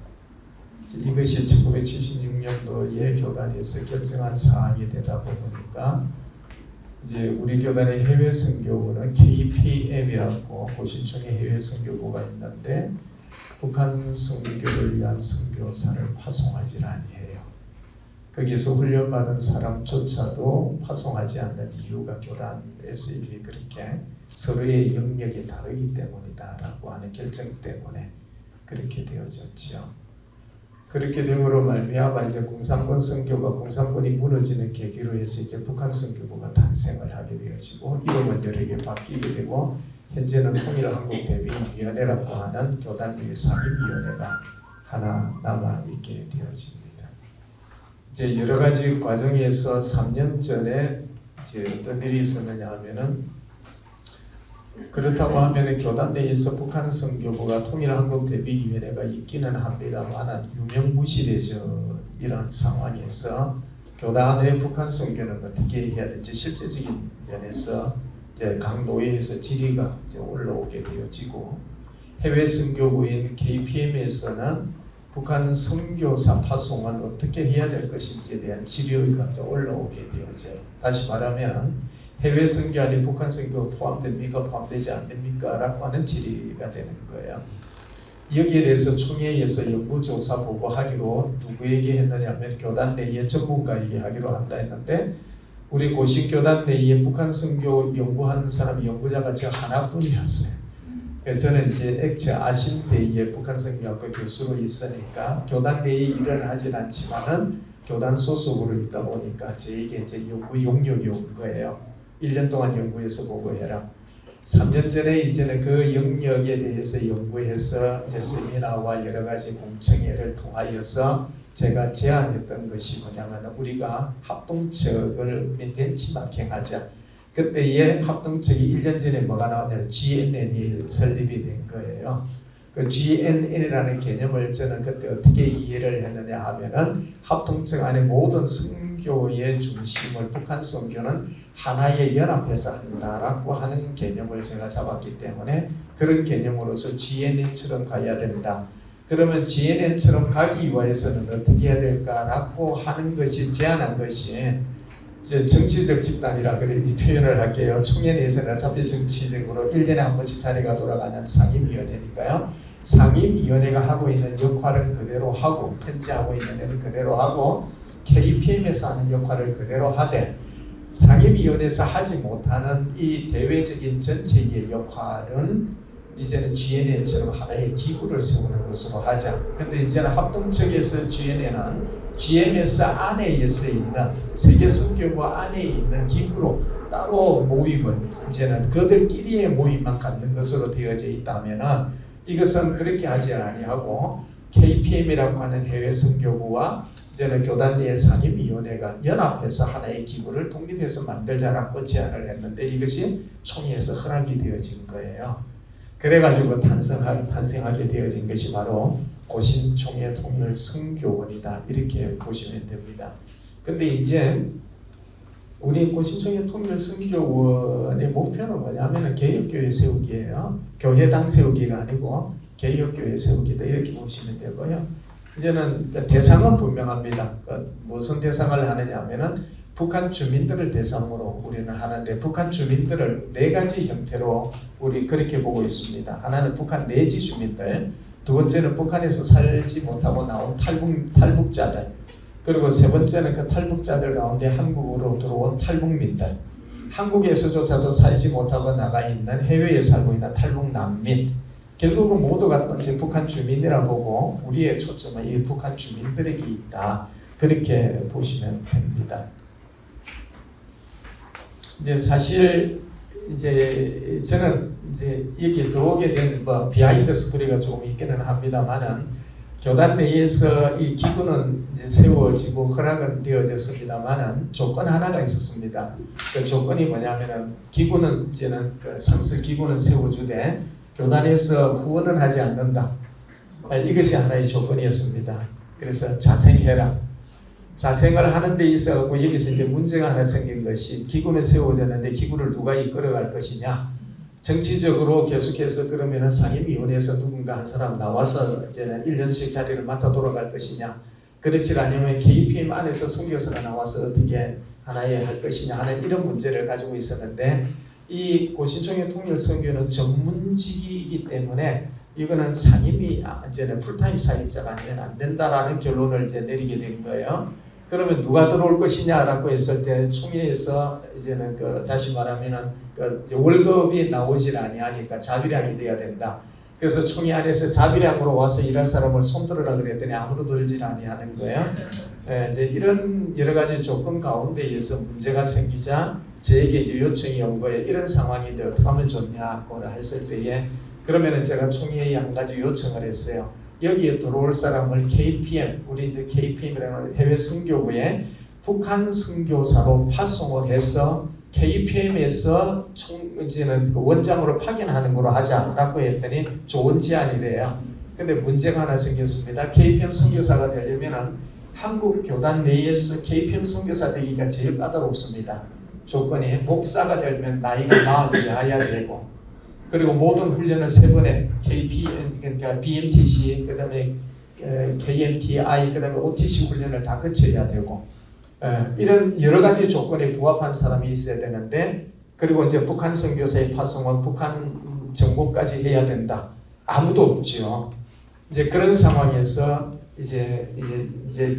이것이 1976년도에 교단에서 결정한 사항이 되다 보니까 이제 우리 교단의 해외 선교부는 KPM이라고 고신총회 해외 선교부가 있는데 북한 선교를 위한 선교사를 파송하지 아니해요. 거기서 훈련받은 사람조차도 파송하지 않는 이유가 교단에서 이미 그렇게 서로의 영역이 다르기 때문이다라고 하는 결정 때문에 그렇게 되어졌죠. 그렇게 됨으로 말미암아 이제 공산권 선교가 공산권이 무너지는 계기로 해서 이제 북한 선교부가 탄생을 하게 되어지고 이름은 여러 개 바뀌게 되고 현재는 통일한국대비위원회라고 하는 교단 내 상임위원회가 하나 남아 있게 되어집니다. 이제 여러 가지 과정에서 3년 전에 이제 어떤 일이 있었느냐 하면은 그렇다고 하면은 교단 내에서 북한 선교부가 통일한국대비위원회가 있기는 합니다만 유명무실해져 이런 상황에서 교단의 북한 선교는 어떻게 해야 될지 실제적인 면에서 이제 각 노예에서 질의가 이제 올라오게 되어지고 해외 선교부인 KPM에서는 북한 선교사 파송은 어떻게 해야 될 것인지에 대한 질의가 이제 올라오게 되어져요. 다시 말하면 해외 선교안에 북한 선교 포함됩니까? 포함되지 않습니까? 라고 하는 질의가 되는 거예요. 여기에 대해서 총회에서 연구조사 보고하기로 누구에게 했느냐면 교단 내의 전문가에게 하기로 한다 했는데 우리 고신교단 내에 북한 선교 연구하는 사람 연구자가 저 하나뿐이었어요. 그래서 저는 이제 액체 아신대의 북한 선교학과 교수로 있으니까 교단 내에 일을 하진 않지만은 교단 소속으로 있다 보니까 저에게 이제 연구 용역이 온 거예요. 1년 동안 연구해서 보고해라. 3년 전에 이제는 그 영역에 대해서 연구해서 이제 세미나와 여러 가지 공청회를 통하여서 제가 제안했던 것이 뭐냐면 우리가 합동측을 벤치마킹하자. 그때의 합동측이 1년 전에 뭐가 나왔냐면 GNN이 설립이 된 거예요. 그 GNN이라는 개념을 저는 그때 어떻게 이해를 했느냐 하면은 합동측 안에 모든 선교의 중심을 북한 선교는 하나의 연합해서 한다라고 하는 개념을 제가 잡았기 때문에 그런 개념으로서 GNN처럼 가야 된다. 그러면 GNN처럼 가기 위해서는 어떻게 해야 될까라고 하는 것이 제안한 것이 정치적 집단이라 그래 이 표현을 할게요. 총회 내에서는 어차피 정치적으로 1년에 한 번씩 자리가 돌아가는 상임위원회니까요. 상임위원회가 하고 있는 역할은 그대로 하고 현재 하고 있는 일은 그대로 하고 KPM에서 하는 역할을 그대로 하되 상임위원회에서 하지 못하는 이 대외적인 전체의 역할은 이제는 GNN처럼 하나의 기구를 세우는 것으로 하자. 근데 이제는 합동측에서 GNN은 GMS 안에서 있는 세계선교부 안에 있는 기구로 따로 모임을 이제는 그들끼리의 모임만 갖는 것으로 되어져 있다면은 이것은 그렇게 하지 아니하고 KPM이라고 하는 해외 선교부와 이제는 교단 내의 상임위원회가 연합해서 하나의 기구를 독립해서 만들자라고 제안을 했는데 이것이 총회에서 허락이 되어진 거예요. 그래가지고 탄생하게 되어진 것이 바로 고신총회 통일 선교원이다 이렇게 보시면 됩니다. 근데 이제 우리 고신총회 통일 선교원의 목표는 뭐냐면 개혁교회 세우기예요. 교회당 세우기가 아니고 개혁교회 세우기다 이렇게 보시면 되고요. 이제는 대상은 분명합니다. 무슨 대상을 하느냐 하면은 북한 주민들을 대상으로 우리는 하는데 북한 주민들을 네 가지 형태로 우리 그렇게 보고 있습니다. 하나는 북한 내지 주민들, 두 번째는 북한에서 살지 못하고 나온 탈북자들, 그리고 세 번째는 그 탈북자들 가운데 한국으로 들어온 탈북민들, 한국에서조차도 살지 못하고 나가 있는 해외에 살고 있는 탈북 난민, 결국은 모두가 이제 북한 주민이라 보고 우리의 초점은 이 북한 주민들에게 있다. 그렇게 보시면 됩니다. 이제 사실 이제 저는 이제 여기 들어오게 된 비하인드 스토리가 조금 있기는 합니다만은 교단 내에서 이 기구는 이제 세워지고 허락은 되어졌습니다만은 조건 하나가 있었습니다. 그 조건이 뭐냐면은 기구는 이제는 그 상습 기구는 세워주되 교단에서 후원은 하지 않는다. 이것이 하나의 조건이었습니다. 그래서 자생해라. 자생을 하는 데 있어서 여기서 이제 문제가 하나 생긴 것이 기구는 세워졌는데 기구를 누가 이끌어갈 것이냐. 정치적으로 계속해서 그러면은 상임위원회에서 누군가 한 사람 나와서 이제는 1년씩 자리를 맡아 돌아갈 것이냐. 그렇지 않으면 KPM 안에서 선교사가 나와서 어떻게 하나에 할 것이냐 하는 이런 문제를 가지고 있었는데 이 고신총회 통일 선교는 전문직이기 때문에 이거는 상임위 이제는 풀타임 사역자가 아니면 안 된다라는 결론을 이제 내리게 된 거예요. 그러면 누가 들어올 것이냐라고 했을 때 총회에서 이제는 다시 말하면은 이제 월급이 나오질 아니하니까 자비량이 돼야 된다. 그래서 총회 안에서 자비량으로 와서 일할 사람을 손들으라 그랬더니 아무도 들질 아니하는 거예요. 이제 이런 여러 가지 조건 가운데에서 문제가 생기자 저에게 이제 요청이 온 거예요. 이런 상황인데 어떻게 하면 좋냐고 했을 때에 그러면은 제가 총회에 한 가지 요청을 했어요. 여기에 들어올 사람을 KPM, 우리 이제 KPM이라는 해외 선교부에 북한 선교사로 파송을 해서 KPM에서 이제는 원장으로 파견하는 걸로 하자라고 했더니 좋은 제안이래요. 근데 문제가 하나 생겼습니다. KPM 선교사가 되려면은 한국 교단 내에서 KPM 선교사 되기가 제일 까다롭습니다. 조건이 목사가 되면 나이가 40이어야 되고 그리고 모든 훈련을 3번에 그러니까 BMTC, 그 다음에 KMTI, 그 다음에 OTC 훈련을 다 거쳐야 되고 이런 여러 가지 조건에 부합한 사람이 있어야 되는데 그리고 이제 북한 선교사의 파송은 북한 정보까지 해야 된다. 아무도 없죠. 이제 그런 상황에서 이제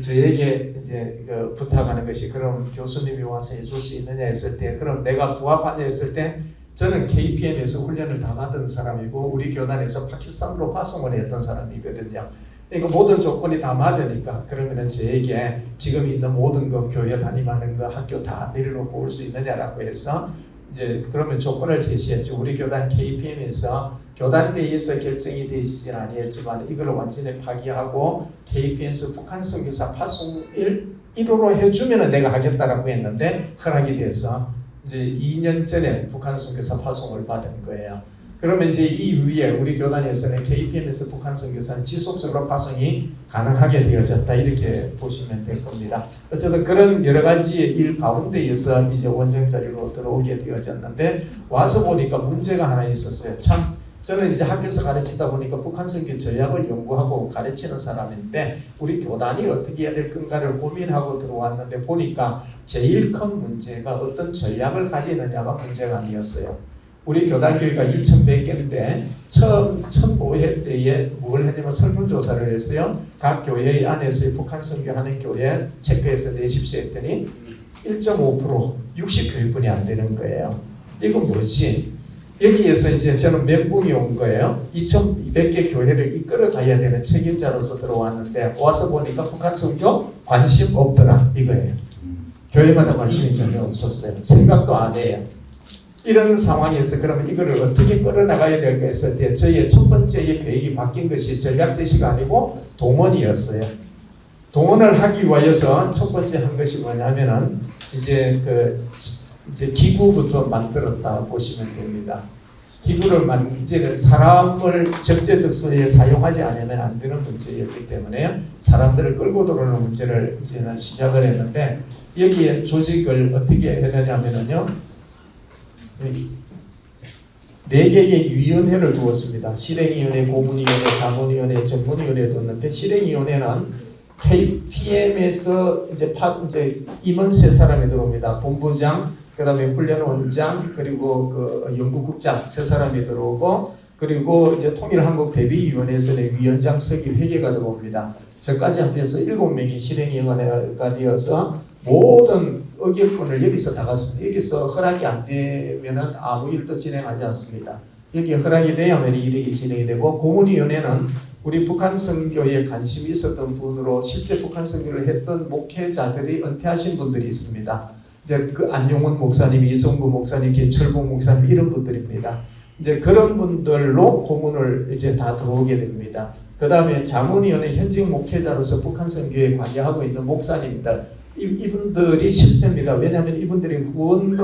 저에게 이제 부탁하는 것이 그럼 교수님이 와서 해줄 수 있느냐 했을 때 그럼 내가 부합하냐 했을 때 저는 KPM에서 훈련을 다 받은 사람이고 우리 교단에서 파키스탄으로 파송을 했던 사람이거든요. 그러니까 모든 조건이 다 맞으니까 그러면은 저에게 지금 있는 모든 거 교회 다니는 거 학교 다 내려놓고 올 수 있느냐라고 해서 이제 그러면 조건을 제시했죠. 우리 교단 KPM에서 교단 내에서 결정이 되지는 아니었지만 이걸 완전히 파기하고 KPM에서 북한 선교사 파송을 1호로 해주면은 내가 하겠다라고 했는데 허락이 돼서 이제 2년 전에 북한 선교사 파송을 받은 거예요. 그러면 이제 이 위에 우리 교단에서는 KPM에서 북한 선교사는 지속적으로 파송이 가능하게 되어졌다 이렇게 보시면 될 겁니다. 어쨌든 그런 여러 가지의 일 가운데에서 이제 원정 자리로 들어오게 되어졌는데 와서 보니까 문제가 하나 있었어요. 참 저는 이제 학교에서 가르치다 보니까 북한 선교 전략을 연구하고 가르치는 사람인데 우리 교단이 어떻게 해야 될 건가를 고민하고 들어왔는데 보니까 제일 큰 문제가 어떤 전략을 가지느냐가 문제가 아니었어요. 우리 교단교회가 2,100개인데 처음 모회 때에 뭘 했냐면 설문조사를 했어요. 각 교회 안에서 북한 선교하는 교회 체크해서 내십시오 했더니 1.5% 60교회뿐이 안 되는 거예요. 이건 뭐지? 여기에서 이제 저는 멘붕이 온 거예요. 2,200개 교회를 이끌어 가야 되는 책임자로서 들어왔는데 와서 보니까 북한 선교 관심 없더라 이거예요. 교회마다 관심이 전혀 없었어요. 생각도 안 해요. 이런 상황에서 그러면 이거를 어떻게 끌어나가야 될까 했을 때 저희의 첫 번째 계획이 바뀐 것이 전략 제시가 아니고 동원이었어요. 동원을 하기 위해서 첫 번째 한 것이 뭐냐면은 이제 기구부터 만들었다 보시면 됩니다. 기구를 이제 사람을 적재적소에 사용하지 않으면 안 되는 문제였기 때문에 사람들을 끌고 들어오는 문제를 이제는 시작을 했는데 여기에 조직을 어떻게 했느냐면요. 4개의 위원회를 두었습니다. 실행위원회, 고문위원회, 자문위원회, 전문위원회 두었는데 실행위원회는 KPM에서 이제 임원 3사람이 들어옵니다. 본부장, 그 다음에 훈련원장, 그리고 그 연구국장 3사람이 들어오고 그리고 이제 통일한국대비위원회에서는 위원장석이 회계가 들어옵니다. 저까지 합해서 7명이 실행위원회가 되어서 모든 의결권을 여기서 다 갖습니다. 여기서 허락이 안 되면은 아무 일도 진행하지 않습니다. 여기 허락이 돼야만 일이 진행이 되고 고문위원회는 우리 북한 선교에 관심이 있었던 분으로 실제 북한 선교를 했던 목회자들이 은퇴하신 분들이 있습니다. 이제 그 안용훈 목사님, 이성구 목사님, 김철봉 목사님 이런 분들입니다. 이제 그런 분들로 고문을 이제 다 들어오게 됩니다. 그 다음에 자문위원회 현직 목회자로서 북한 선교에 관여하고 있는 목사님들 이분들이 실세입니다. 왜냐하면 이분들이 후원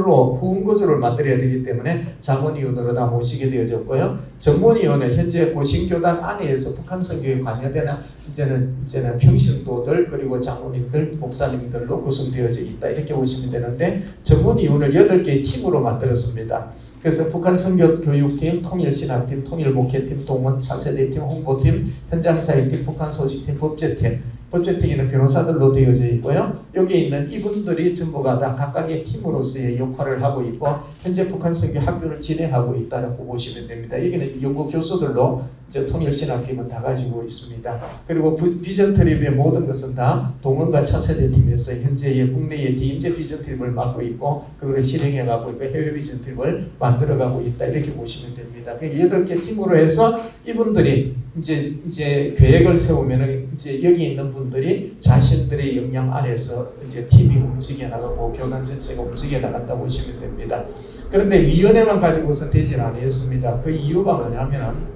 구조를 만들어야 되기 때문에 자문위원으로 다 모시게 되어졌고요. 전문위원회 현재 고신교단 안에서 북한 선교에 관여되는 이제는 평신도들 그리고 장로님들 목사님들로 구성되어져 있다 이렇게 보시면 되는데 전문위원을 8개의 팀으로 만들었습니다. 그래서 북한 선교 교육팀, 통일신학팀, 통일목회팀, 동원 차세대팀, 홍보팀, 현장사회팀, 북한 소식팀, 법제팀, 법제팀에는 변호사들로 되어져 있고요. 여기에 있는 이분들이 전부가 다 각각의 팀으로서의 역할을 하고 있고 현재 북한 선교 학교를 진행하고 있다고 보시면 됩니다. 여기는 연구 교수들로 이제 통일신학팀은 다 가지고 있습니다. 그리고 비전 트립의 모든 것은 다 동원과 차세대 팀에서 현재의 국내의 DMZ 비전 트립을 맡고 있고 그걸 실행해 가고 있고 해외 비전 트립을 만들어 가고 있다 이렇게 보시면 됩니다. 그러니까 8개 팀으로 해서 이분들이 이제 계획을 세우면은 이제 여기 있는 분들이 자신들의 역량 안에서 이제 팀이 움직여 나가고 교단 전체가 움직여 나간다 보시면 됩니다. 그런데 위원회만 가지고서 되질 않았습니다. 그 이유가 뭐냐면은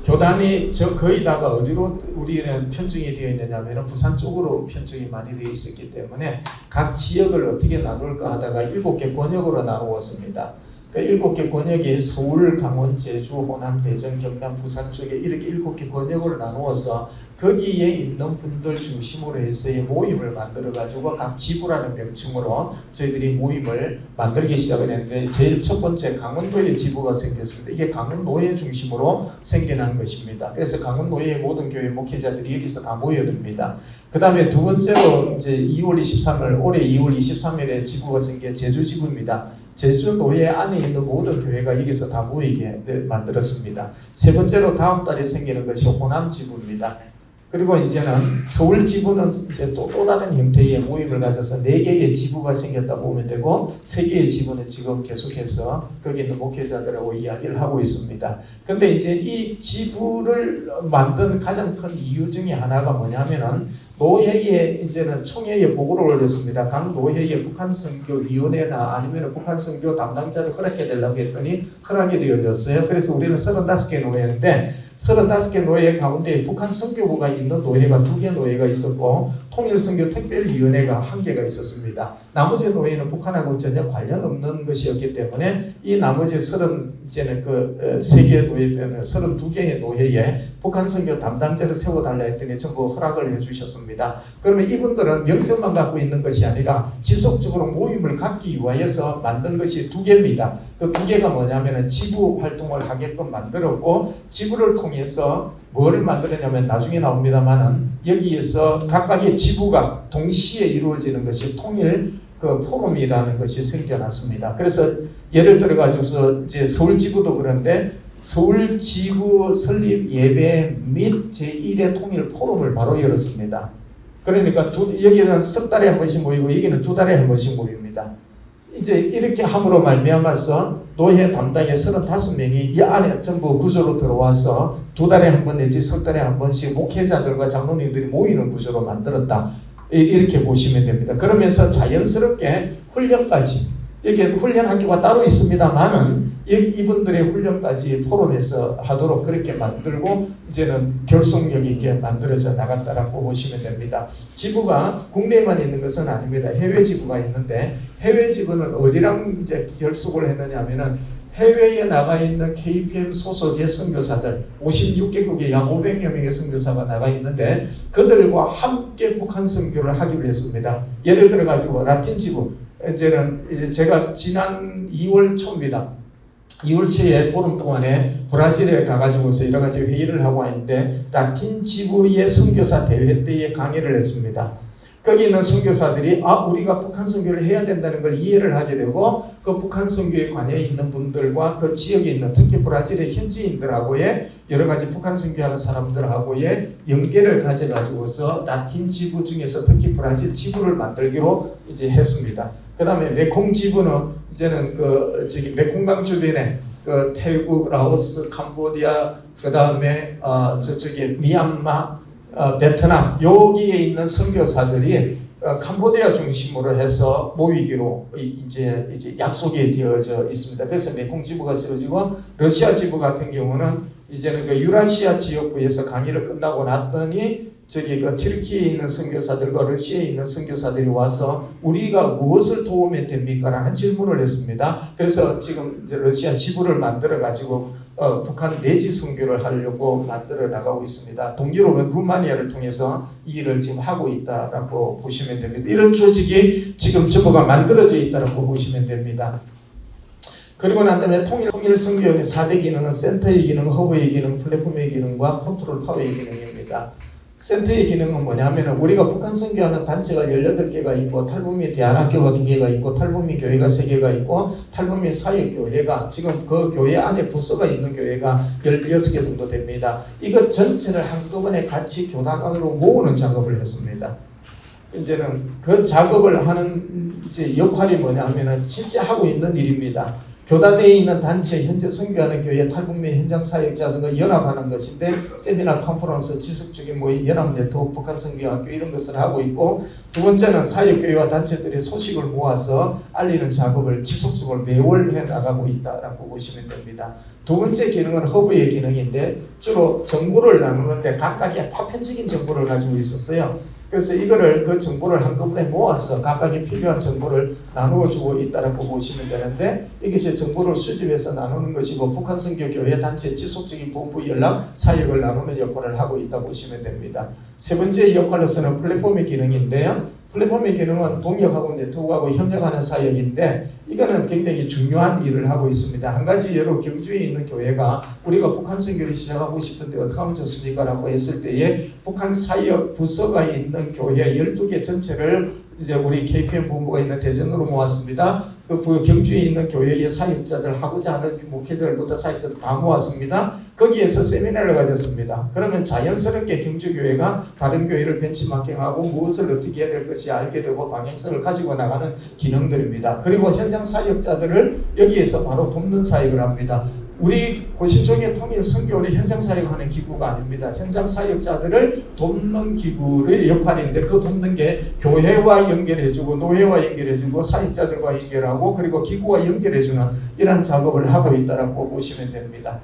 교단이 거의 다가 어디로 우리는 편중이 되어 있느냐면 부산 쪽으로 편중이 많이 되어 있었기 때문에 각 지역을 어떻게 나눌까 하다가 7개 권역으로 나누었습니다. 그 7개 권역이 서울, 강원, 제주, 호남, 대전, 경남, 부산 쪽에 이렇게 7개 권역으로 나누어서 거기에 있는 분들 중심으로 해서의 모임을 만들어 가지고 각 지부라는 명칭으로 저희들이 모임을 만들기 시작했는데 제일 첫 번째 강원도에 지부가 생겼습니다. 이게 강원노예 중심으로 생겨난 것입니다. 그래서 강원노예의 모든 교회 목회자들이 여기서 다 모여듭니다. 그 다음에 두 번째로 이제 2월 23일 올해 2월 23일에 지부가 생겨 제주 지부입니다. 제주 노예 안에 있는 모든 교회가 여기서 다 모이게 만들었습니다. 세 번째로 다음 달에 생기는 것이 호남 지부입니다. 그리고 이제는 서울 지부는 이제 또 다른 형태의 모임을 가져서 4개의 지부가 생겼다 보면 되고 3개의 지부는 지금 계속해서 거기 있는 목회자들하고 이야기를 하고 있습니다. 근데 이제 이 지부를 만든 가장 큰 이유 중에 하나가 뭐냐면은 노회에 이제는 총회에 보고를 올렸습니다. 각 노회에 북한선교위원회나 아니면 북한선교 담당자를 허락해 달라고 했더니 허락이 되어졌어요. 그래서 우리는 35개 노회인데 35개 노예 가운데 북한 선교부가 있는 노예가 2개 노예가 있었고 통일선교 특별위원회가 1개가 있었습니다. 나머지 노예는 북한하고 전혀 관련 없는 것이었기 때문에 이 나머지 3개 노예 빼는 32개의 노예에 북한 선교 담당자를 세워달라 했더니 전부 허락을 해주셨습니다. 그러면 이분들은 명성만 갖고 있는 것이 아니라 지속적으로 모임을 갖기 위하여서 만든 것이 2개입니다. 그 2개가 뭐냐면은 지부 활동을 하게끔 만들었고 지부를 통해서 뭐를 만들었냐면 나중에 나옵니다만은 여기에서 각각의 지부가 동시에 이루어지는 것이 통일 포럼이라는 것이 생겨났습니다. 그래서 예를 들어 가지고서 이제 서울 지부도 그런데 서울 지부 설립 예배 및 제1회 통일 포럼을 바로 열었습니다. 그러니까 여기는 석 달에 한 번씩 모이고 여기는 2달에 한 번씩 모입니다. 이제 이렇게 함으로 말미암아서 노예 담당의 35명이 이 안에 전부 구조로 들어와서 2달에 한 번 내지 석 달에 한 번씩 목회자들과 장로님들이 모이는 구조로 만들었다. 이렇게 보시면 됩니다. 그러면서 자연스럽게 훈련까지 여기 훈련 학교가 따로 있습니다만은 이분들의 훈련까지 포럼에서 하도록 그렇게 만들고 이제는 결속력 있게 만들어져 나갔다라고 보시면 됩니다. 지부가 국내에만 있는 것은 아닙니다. 해외 지부가 있는데 해외 지부는 어디랑 이제 결속을 했느냐 하면은 해외에 나가 있는 KPM 소속의 선교사들 56개국에 약 500여 명의 선교사가 나가 있는데 그들과 함께 북한 선교를 하기로 했습니다. 예를 들어 가지고 라틴 지부 이제는 이제 제가 지난 2월 초입니다. 2월 초에 보름 동안에 브라질에 가가지고서 여러 가지 회의를 하고 있는데 라틴 지부의 선교사 대회 때에 강의를 했습니다. 거기 있는 선교사들이 우리가 북한 선교를 해야 된다는 걸 이해를 하게 되고 그 북한 선교에 관여 있는 분들과 그 지역에 있는 특히 브라질의 현지인들하고의 여러 가지 북한 선교하는 사람들하고의 연계를 가져가지고서 라틴 지부 중에서 특히 브라질 지부를 만들기로 이제 했습니다. 그 다음에 메콩 지부는 이제는 메콩강 주변에 태국, 라오스, 캄보디아, 그 다음에 저쪽에 미얀마, 베트남 여기에 있는 선교사들이 캄보디아 중심으로 해서 모이기로 이제 약속이 되어져 있습니다. 그래서 메콩 지부가 세워지고 러시아 지부 같은 경우는 이제는 그 유라시아 지역부에서 강의를 끝나고 났더니 저기 그 튀르키예에 있는 선교사들과 러시아에 있는 선교사들이 와서 우리가 무엇을 도우면 됩니까? 라는 질문을 했습니다. 그래서 지금 이제 러시아 지부를 만들어 가지고 북한 내지 선교를 하려고 만들어 나가고 있습니다. 동유럽은 루마니아를 통해서 이 일을 지금 하고 있다라고 보시면 됩니다. 이런 조직이 지금 정부가 만들어져 있다라고 보시면 됩니다. 그리고 난 다음에 통일 선교의 4대 기능은 센터의 기능, 허브의 기능, 플랫폼의 기능과 컨트롤 타워의 기능입니다. 센터의 기능은 뭐냐면 우리가 북한 선교하는 단체가 18개가 있고 탈북민 대안학교가 2개가 있고 탈북민 교회가 3개가 있고 탈북민 사역교회가 지금 그 교회 안에 부서가 있는 교회가 16개 정도 됩니다. 이것 전체를 한꺼번에 같이 교단 안으로 모으는 작업을 했습니다. 이제는 그 작업을 하는 이제 역할이 뭐냐면은 진짜 하고 있는 일입니다. 교단 내에 있는 단체, 현재 선교하는 교회, 탈북민 현장 사역자 등과 연합하는 것인데 세미나, 컨퍼런스, 지속적인 모임, 연합 네트워크, 북한 선교학교 이런 것을 하고 있고 두 번째는 사역교회와 단체들의 소식을 모아서 알리는 작업을 지속적으로 매월 해나가고 있다라고 보시면 됩니다. 두 번째 기능은 허브의 기능인데 주로 정보를 나누는데 각각의 파편적인 정보를 가지고 있었어요. 그래서 이거를 그 정보를 한꺼번에 모아서 각각의 필요한 정보를 나누어 주고 있다라고 보시면 되는데 이것이 정보를 수집해서 나누는 것이고 북한 선교 교회 단체 지속적인 본부 연락 사역을 나누는 역할을 하고 있다고 보시면 됩니다. 세 번째 역할로서는 플랫폼의 기능인데요. 플랫폼의 기능은 동역하고 네트워크하고 협력하는 사역인데 이거는 굉장히 중요한 일을 하고 있습니다. 한 가지 예로 경주에 있는 교회가 우리가 북한 선교를 시작하고 싶은데 어떻게 하면 좋습니까? 라고 했을 때에 북한 사역 부서가 있는 교회 12개 전체를 이제 우리 KPM 본부가 있는 대전으로 모았습니다. 그 경주에 있는 교회의 사역자들 하고자 하는 목회자들부터 사역자들 다 모았습니다. 거기에서 세미나를 가졌습니다. 그러면 자연스럽게 경주교회가 다른 교회를 벤치마킹하고 무엇을 어떻게 해야 될 것이 알게 되고 방향성을 가지고 나가는 기능들입니다. 그리고 현장 사역자들을 여기에서 바로 돕는 사역을 합니다. 우리 고신종의 통일 선교원이 현장 사역하는 기구가 아닙니다. 현장 사역자들을 돕는 기구의 역할인데 그 돕는 게 교회와 연결해주고 노회와 연결해주고 사역자들과 연결하고 그리고 기구와 연결해주는 이런 작업을 하고 있다고 보시면 됩니다.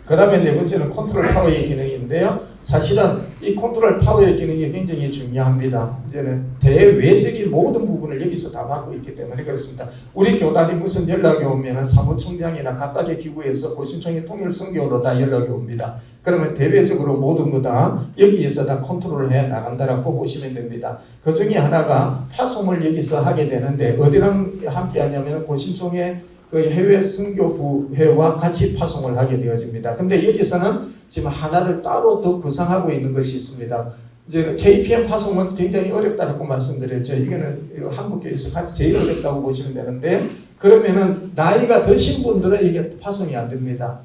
그 다음에 네 번째는 컨트롤 파워의 기능인데요. 사실은 이 컨트롤 파워의 기능이 굉장히 중요합니다. 이제는 대외적인 모든 부분을 여기서 다 맡고 있기 때문에 그렇습니다. 우리 교단이 무슨 연락이 오면은 사무총장이나 각각의 기구에서 고신총회 통일 선교로 다 연락이 옵니다. 그러면 대외적으로 모든 거 다 여기에서 다 컨트롤을 해 나간다라고 보시면 됩니다. 그 중에 하나가 파송을 여기서 하게 되는데 어디랑 함께 하냐면 고신총회 그 해외 선교부회와 같이 파송을 하게 되어집니다. 근데 여기서는 지금 하나를 따로 더 구상하고 있는 것이 있습니다. 이제 KPM 파송은 굉장히 어렵다고 말씀드렸죠. 이거는 한국교회에서 같이 제일 어렵다고 보시면 되는데 그러면은 나이가 드신 분들은 이게 파송이 안 됩니다.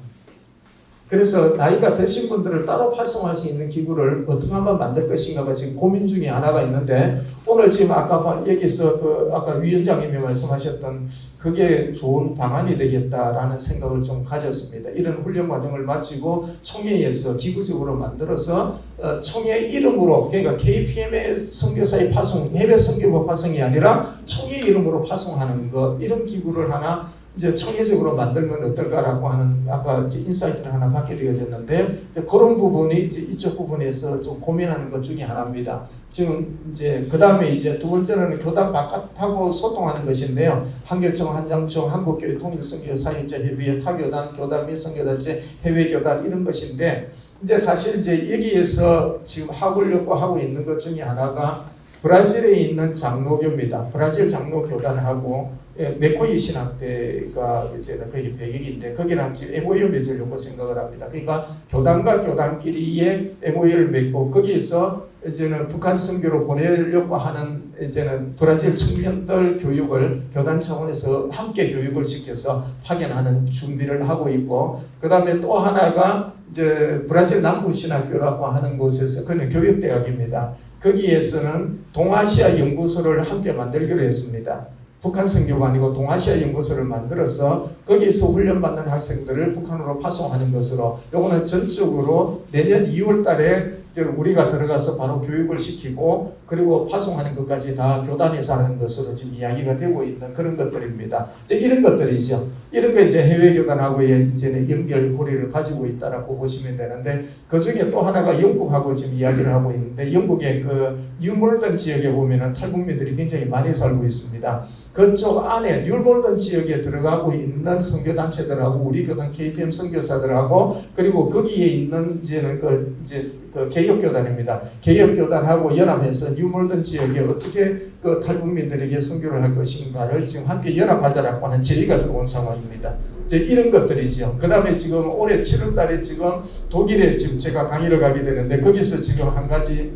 그래서 나이가 드신 분들을 따로 활성화할 수 있는 기구를 어떻게 한번 만들 것인가가 지금 고민 중에 하나가 있는데 오늘 지금 아까 여기서 그 아까 위원장님이 말씀하셨던 그게 좋은 방안이 되겠다라는 생각을 좀 가졌습니다. 이런 훈련 과정을 마치고 총회에서 기구적으로 만들어서 총회 이름으로 그러니까 KPM의 선교사의 파송, 해외 선교부 파송이 아니라 총회 이름으로 파송하는 것 이런 기구를 하나 이제 총회적으로 만들면 어떨까라고 하는 아까 이제 인사이트를 하나 받게 되어졌는데 그런 부분이 이제 이쪽 부분에서 좀 고민하는 것 중에 하나입니다. 지금 이제 그 다음에 이제 두 번째는 교단 바깥하고 소통하는 것인데요. 한결총, 한장총, 한국교회 통일선교 사역자 협의회, 타교단, 교단 및 선교단체, 해외교단 이런 것인데 이제 사실 이제 여기에서 지금 하려고 하고 있는 것 중에 하나가 브라질에 있는 장로교입니다. 브라질 장로교단하고 메코이 신학대가 이제는 거기 배경인데 거기랑 지금 MOU 맺으려고 생각을 합니다. 그러니까 교단과 교단끼리의 MOU를 맺고 거기에서 이제는 북한 선교로 보내려고 하는 이제는 브라질 청년들 교육을 교단 차원에서 함께 교육을 시켜서 파견하는 준비를 하고 있고 그 다음에 또 하나가 이제 브라질 남부 신학교라고 하는 곳에서 그는 교육대학입니다. 거기에서는 동아시아 연구소를 함께 만들기로 했습니다. 북한 선교가 아니고 동아시아 연구소를 만들어서 거기서 훈련받는 학생들을 북한으로 파송하는 것으로 요거는 전적으로 내년 2월 달에 우리가 들어가서 바로 교육을 시키고 그리고 파송하는 것까지 다 교단에서 하는 것으로 지금 이야기가 되고 있는 그런 것들입니다. 이제 이런 것들이죠. 이런 게 이제 해외 교단하고의 이제는 연결고리를 가지고 있다라고 보시면 되는데, 그 중에 또 하나가 영국하고 지금 이야기를 하고 있는데, 영국의 그 뉴몰던 지역에 보면은 탈북민들이 굉장히 많이 살고 있습니다. 그쪽 안에 뉴몰던 지역에 들어가고 있는 선교단체들하고 우리 교단 KPM 선교사들하고 그리고 거기에 있는 이제는 그 개혁교단입니다. 개혁교단하고 연합해서 뉴몰던 지역에 어떻게 그 탈북민들에게 선교를 할 것인가를 지금 함께 연합하자라고 하는 제의가 들어온 상황입니다. 이제 이런 것들이죠. 그 다음에 지금 올해 7월 달에 지금 독일에 지금 제가 강의를 가게 되는데, 거기서 지금 한 가지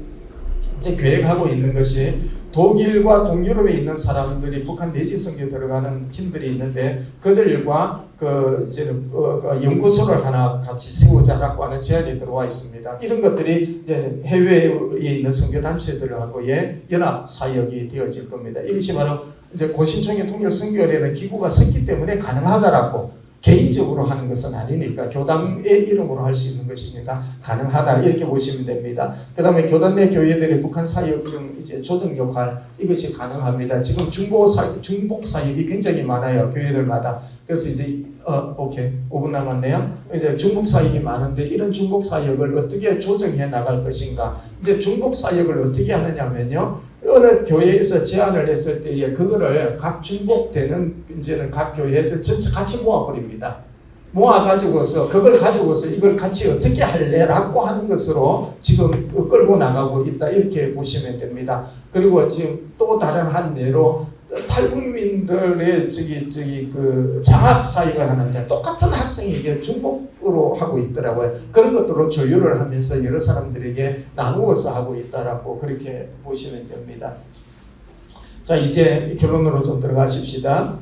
이제 계획하고 있는 것이, 독일과 동유럽에 있는 사람들이 북한 내지 선교 들어가는 팀들이 있는데 그들과 그 이제는 연구소를 하나 같이 세우자라고 하는 제안이 들어와 있습니다. 이런 것들이 이제 해외에 있는 선교 단체들하고의 연합 사역이 되어질 겁니다. 이것이 바로 이제 고신총회 통일 선교회라는 기구가 섰기 때문에 가능하다라고, 개인적으로 하는 것은 아니니까 교단의 이름으로 할 수 있는 것이니까 가능하다, 이렇게 보시면 됩니다. 그 다음에 교단 내 교회들의 북한 사역 중 이제 조정 역할, 이것이 가능합니다. 지금 중복 사역이 굉장히 많아요, 교회들마다. 그래서 이제 오케이, 5분 남았네요. 이제 중복 사역이 많은데 이런 중복 사역을 어떻게 조정해 나갈 것인가. 이제 중복 사역을 어떻게 하느냐면요, 어느 교회에서 제안을 했을 때에 그거를 각 중복되는 이제는 각 교회 전체 같이 모아버립니다. 모아가지고서 그걸 가지고서 이걸 같이 어떻게 할래라고 하는 것으로 지금 끌고 나가고 있다, 이렇게 보시면 됩니다. 그리고 지금 또 다른 한 예로 탈북민들의 그 장학 사역을 하는데 똑같은 학생이 이게 중복으로 하고 있더라고요. 그런 것들로 조율을 하면서 여러 사람들에게 나누어서 하고 있다라고 그렇게 보시면 됩니다. 자, 이제 결론으로 좀 들어가십시다.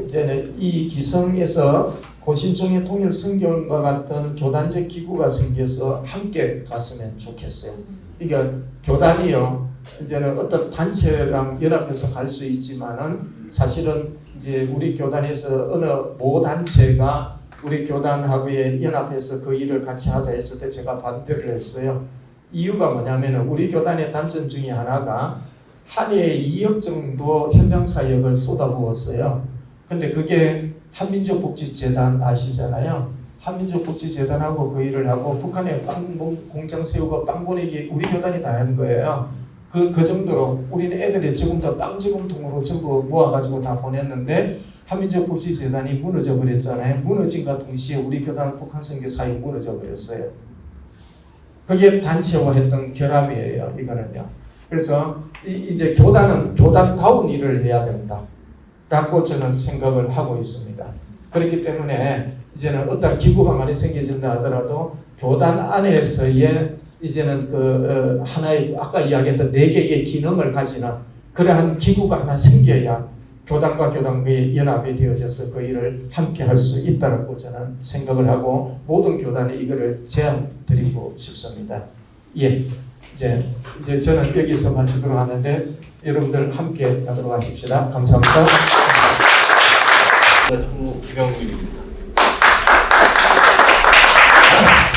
이제는 이 기성에서 고신총회 통일 선교원과 같은 교단적 기구가 생겨서 함께 갔으면 좋겠어요. 그러니까 교단이요, 이제는 어떤 단체랑 연합해서 갈 수 있지만은 사실은 이제 우리 교단에서 어느 모 단체가 우리 교단하고의 연합해서 그 일을 같이 하자 했을 때 제가 반대를 했어요. 이유가 뭐냐면은 우리 교단의 단점 중에 하나가 한 해에 2억 정도 현장 사역을 쏟아부었어요. 근데 그게 한민족복지재단 아시잖아요. 한민족복지재단하고 그 일을 하고 북한에 빵 공장 세우고 빵 보내기 우리 교단이 다 한 거예요. 그 정도로 우리는 애들이 조금 더 빵 저금통으로 전부 모아가지고 다 보냈는데 한민족복지재단이 무너져 버렸잖아요. 무너진과 동시에 우리 교단 북한 선교 사역이 무너져 버렸어요. 그게 단체화했던 결함이에요, 이거는요. 그래서 이제 교단은 교단다운 일을 해야 된다라고 저는 생각을 하고 있습니다. 그렇기 때문에 이제는 어떤 기구가 많이 생겨진다 하더라도 교단 안에서의 이제는 그 하나의 아까 이야기했던 4개의 기능을 가지는 그러한 기구가 하나 생겨야 교단과 교단의 연합이 되어져서 그 일을 함께 할 수 있다고 저는 생각을 하고 모든 교단에 이거를 제안 드리고 싶습니다. 예, 이제 저는 여기서 마치도록 하는데 여러분들 함께 가도록 하십시다. 감사합니다. 김영민입니다.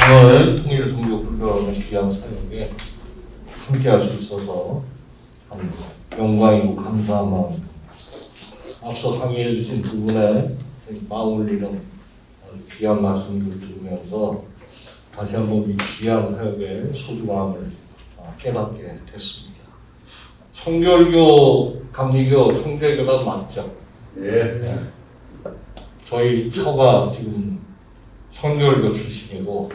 오늘 통일 선교 불교라는 귀한 사역에 함께할 수 있어서 참 영광이고 감사한 마음입니다. 앞서 강의해 주신 두 분의 마음 울리는 귀한 말씀을 들으면서 다시 한번 이 귀한 사역의 소중함을 깨닫게 됐습니다. 성결교, 감리교, 통제교단 맞죠? 네. 저희 처가 지금 성결교 출신이고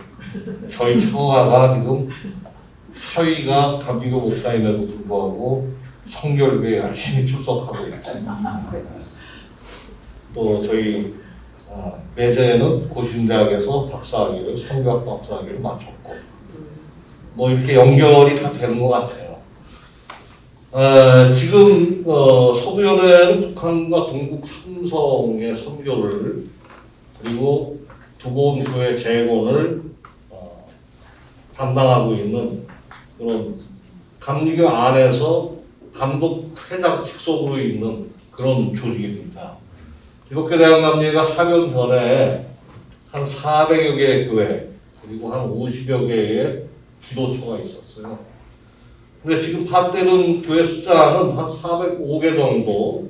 저희 처가가 지금 사위가 감리교 목사임에도 불구하고 성결교에 열심히 출석하고 있습니다. 또 저희 매제에는 고신대학에서 박사학위를 성교학 박사학위를 마쳤고 뭐 이렇게 연결이 다 되는 것 같아요. 지금 소부연회는 북한과 동국 삼성의 선교를 그리고 두고온 교회 재건을 담당하고 있는 그런 감리교 안에서 감독 회장 직속으로 있는 그런 조직입니다. 기독교대학감리가 하면 전에 한 400여 개의 교회 그리고 한 50여 개의 기도처가 있었어요. 근데 지금 파되는 교회 숫자는 한 405개 정도,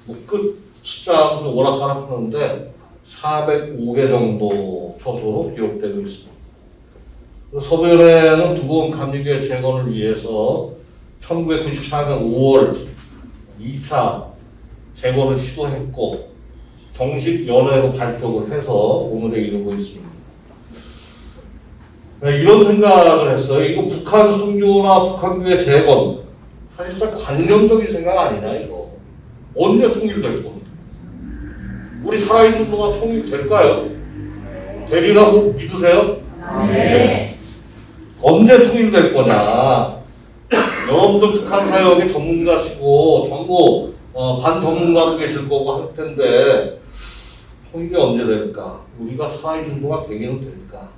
뭐 끝 숫자는 오락가락하는데 405개 정도 초소로 기록되고 있습니다. 서부연회는 두고온 감리교회 재건을 위해서 1994년 5월 2차 재건을 시도했고 정식 연회로 발족을 해서 오늘에 이르고 있습니다. 네, 이런 생각을 했어요. 이거 북한 선교나 북한교회 재건 사실상 관념적인 생각 아니냐 이거. 언제 통일될 겁니까? 우리 살아있는 동안 통일될까요? 되리라고 믿으세요? 네. 언제 통일될 거냐? 여러분들 북한 사역의 전문가시고 전부 반전문가로 계실 거고 할 텐데 통일이 언제 될까? 우리가 살아있는 동안 되기는 될까?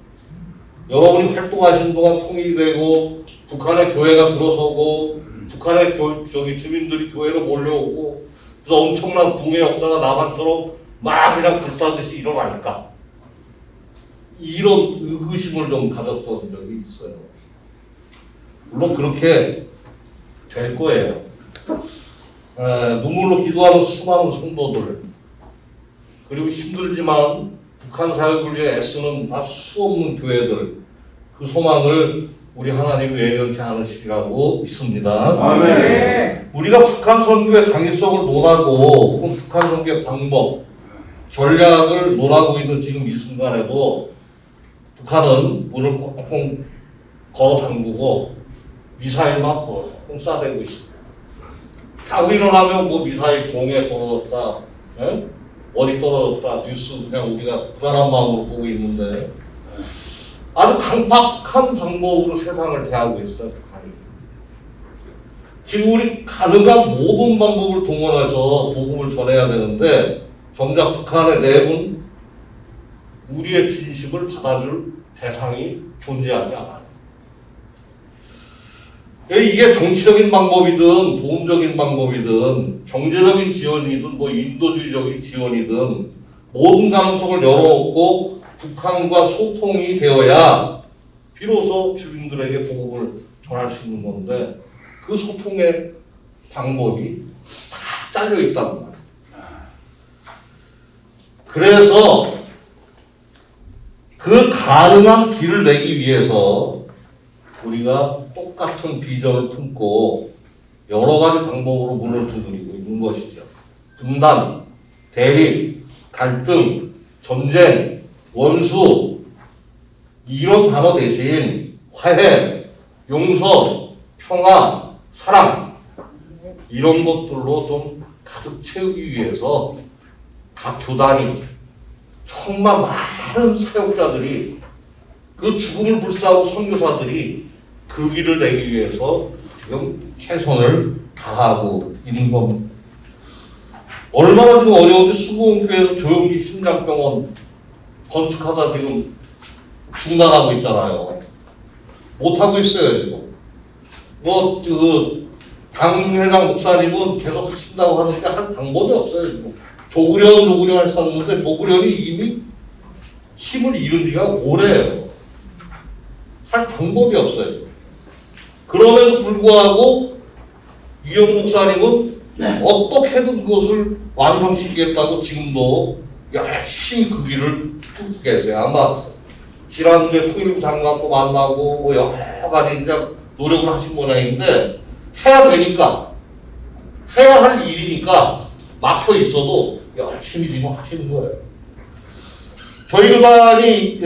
여러분이 활동하시는 동안 통일이 되고 북한의 교회가 들어서고 북한의 주민들이 교회로 몰려오고 그래서 엄청난 붕의 역사가 남한처럼 막 그냥 불타듯이 일어날까? 이런 의구심을 좀 가졌던 적이 있어요. 물론 그렇게 될 거예요. 눈물로 기도하는 수많은 성도들 그리고 힘들지만 북한 사역을 위해 애쓰는 수없는 교회들 그 소망을 우리 하나님이 외면치 않으시리라고 믿습니다. 아멘. 우리가 북한 선교의 당위성을 논하고 혹은 북한 선교의 방법, 전략을 논하고 있는 지금 이 순간에도 북한은 문을 꽁꽁 걸어 잠그고 미사일만 꽁꽁 쏴대고 있습니다. 자고 일어나면 뭐 미사일 동해 떨어졌다, 에? 어디 떨어졌다, 뉴스 그냥 우리가 불안한 마음으로 보고 있는데 아주 강박한 방법으로 세상을 대하고 있어요, 북한이. 지금 우리 가능한 모든 방법을 동원해서 복음을 전해야 되는데 정작 북한의 내부는 우리의 진심을 받아줄 대상이 존재하지 않아요. 이게 정치적인 방법이든 도움적인 방법이든 경제적인 지원이든 뭐 인도주의적인 지원이든 모든 가능성을 열어놓고 북한과 소통이 되어야 비로소 주민들에게 복음을 전할 수 있는 건데 그 소통의 방법이 다 잘려 있단 말이에요. 그래서 그 가능한 길을 내기 위해서 우리가 똑같은 비전을 품고 여러 가지 방법으로 문을 두드리고 있는 것이죠. 분단, 대립, 갈등, 전쟁, 원수 이런 단어 대신 화해, 용서, 평화, 사랑 이런 것들로 좀 가득 채우기 위해서 각 교단이 정말 많은 사역자들이 그 죽음을 불사하고 선교사들이 그 길을 내기 위해서 지금 최선을 다하고 있는 겁니다. 얼마나 지금 어려운데 수공교회에서 조용히 심장병원 건축하다 지금 중단하고 있잖아요. 못하고 있어요, 지금. 당 회장 목사님은 계속 하신다고 하는데 할 방법이 없어요, 지금. 조그련 했었는데 조그련이 이미 힘을 잃은 지가 오래예요. 할 방법이 없어요. 그럼에도 불구하고 이영 목사님은 어떻게든 그것을 완성시키겠다고 지금도 열심히 그 길을 뚫고 계세요. 아마 지난주에 통일부 장관도 만나고 뭐 여러 가지 그냥 노력을 하신 모양인데 해야 되니까 해야 할 일이니까 막혀 있어도 열심히 지금 하시는 거예요. 저희 교단이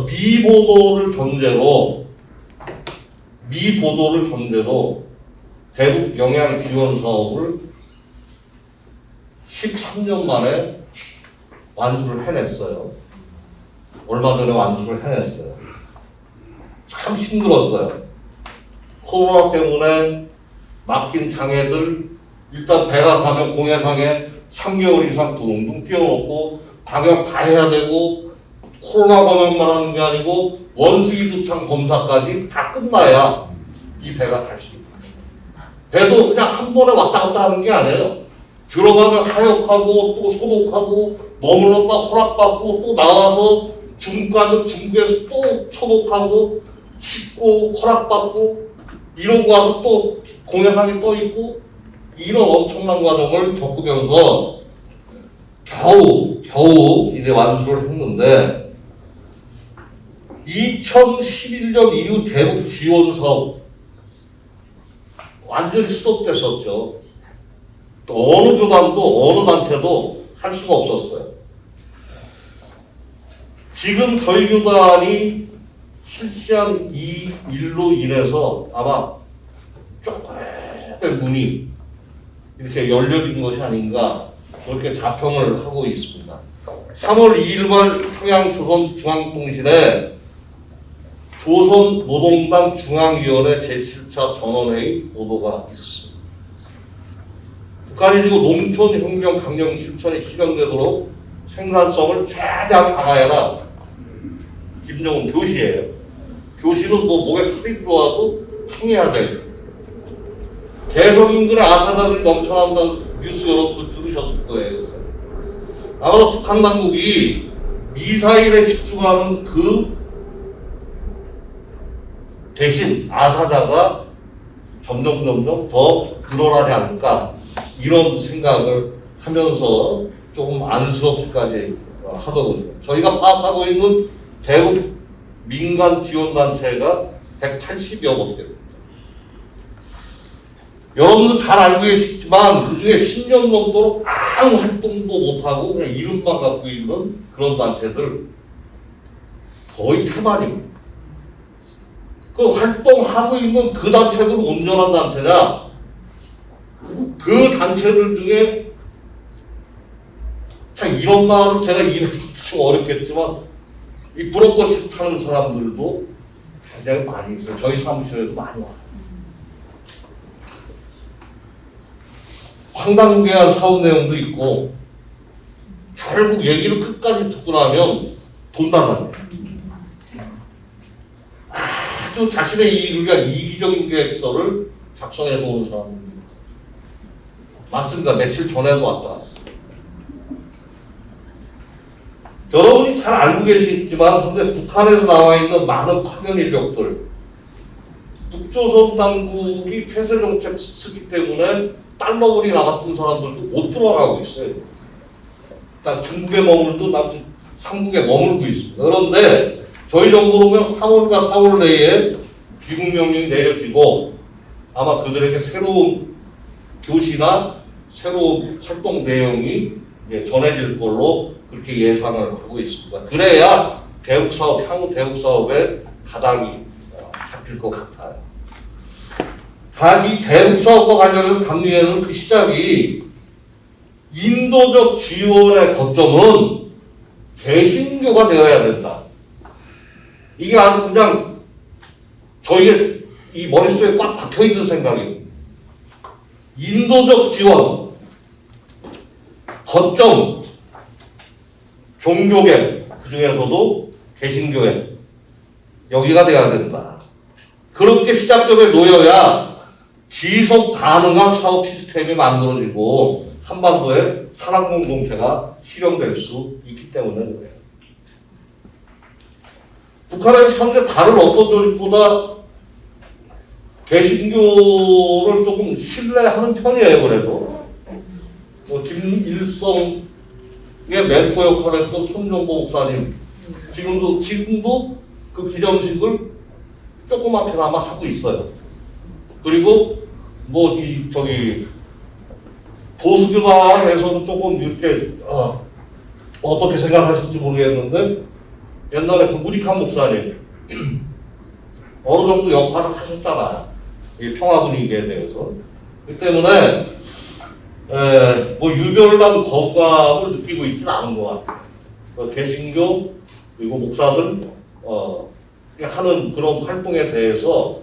미보도를 전제로 대북 영양 지원 사업을 13년 만에 완수를 해냈어요. 얼마 전에 완수를 해냈어요. 참 힘들었어요. 코로나 때문에 막힌 장애들 일단 배가 가면 공해상에 3개월 이상 둥둥 뛰어놓고 방역 다 해야 되고 코로나 검역만 하는 게 아니고 원숭이 두창 검사까지 다 끝나야 이 배가 갈 수 있다. 배도 그냥 한 번에 왔다 갔다 하는 게 아니에요. 들어가면 하역하고 또 소독하고 머물렀다 허락받고 또 나와서 중국 가면 중국에서 또 초독하고 씻고 허락받고 이러고 와서 또 공회상이 떠 있고 이런 엄청난 과정을 겪으면서 겨우 이제 완수를 했는데 2011년 이후 대북 지원 사업 완전히 스톱됐었죠. 또 어느 교단도 어느 단체도 할 수가 없었어요. 지금 저희 교단이 실시한 이 일로 인해서 아마 조그맣게 문이 이렇게 열려진 것이 아닌가 그렇게 자평을 하고 있습니다. 3월 2일 말 평양조선중앙통신에 조선노동당 중앙위원회 제7차 전원회의 보도가 있습니다. 북한이 지금 농촌혁명 강령 실천이 실현되도록 생산성을 최대한 강화해라. 김정은 교시예요. 교시는 뭐 목에 칼이 들어와도 항해해야 돼. 개성 인근에 아사자들이 넘쳐난다는 뉴스 여러분들 들으셨을 거예요. 아마도 북한 당국이 미사일에 집중하는 그 대신 아사자가 점점 더 늘어나지 않을까 이런 생각을 하면서 조금 안쓰럽기까지 하더군요. 저희가 파악하고 있는 대북 민간 지원단체가 180여 개 됩니다. 여러분도 잘 알고 계시지만 그 중에 10년 넘도록 아무 활동도 못하고 그냥 이름만 갖고 있는 그런 단체들 거의 태반입니다. 그 활동하고 있는 그 단체들은 온전한 단체냐? 그 단체들 중에 참 이런 말은 제가 이해하기 좀 어렵겠지만 이 부럽고 타는 사람들도 굉장히 많이 있어요. 저희 사무실에도 많이 와요. 황당무계한 사업 내용도 있고 결국 얘기를 끝까지 듣고 나면 돈 나가네. 아주 자신의 이익을 위한 이기적인 계획서를 작성해 놓은 사람입니다. 맞습니다. 며칠 전에도 왔다. 여러분이 잘 알고 계시겠지만 현재 북한에서 나와 있는 많은 파견 인력들 북조선 당국이 폐쇄 정책 쓰기 때문에 달러벌이 나갔던 사람들도 못 들어가고 있어요. 일단 중국에 머물도 남쪽 삼국에 머물고 있습니다. 그런데 저희 정부로 보면 3월과 4월 내에 귀국명령이 내려지고 아마 그들에게 새로운 교시나 새로운 활동 내용이 전해질 걸로 그렇게 예상을 하고 있습니다. 그래야 대북사업, 향후 대북사업에 가닥이 잡힐 것 같아요. 이 대북사업과 관련해서 감리에는 그 시작이 인도적 지원의 거점은 개신교가 되어야 된다. 이게 아주 그냥 저희의 이 머릿속에 꽉 박혀있는 생각입니다. 인도적 지원, 거점, 종교계, 그 중에서도 개신교회, 여기가 돼야 된다. 그렇게 시작점에 놓여야 지속 가능한 사업 시스템이 만들어지고 한반도에 사랑 공동체가 실현될 수 있기 때문에 그래요. 북한에서 현재 다른 어떤 조직보다 개신교를 조금 신뢰하는 편이에요. 그래도 김일성의 멘토 역할을 했던 손정보 목사님 지금도 그 기념식을 조그맣게나마 하고 있어요. 그리고 보수교단에서도 조금 이렇게 어떻게 생각하실지 모르겠는데 옛날에 그 무리칸 목사님 어느 정도 역할을 하셨잖아요. 이 평화 분위기에 대해서. 그 때문에 유별난 거부감을 느끼고 있지는 않은 것 같아요. 개신교 그리고 목사들 하는 그런 활동에 대해서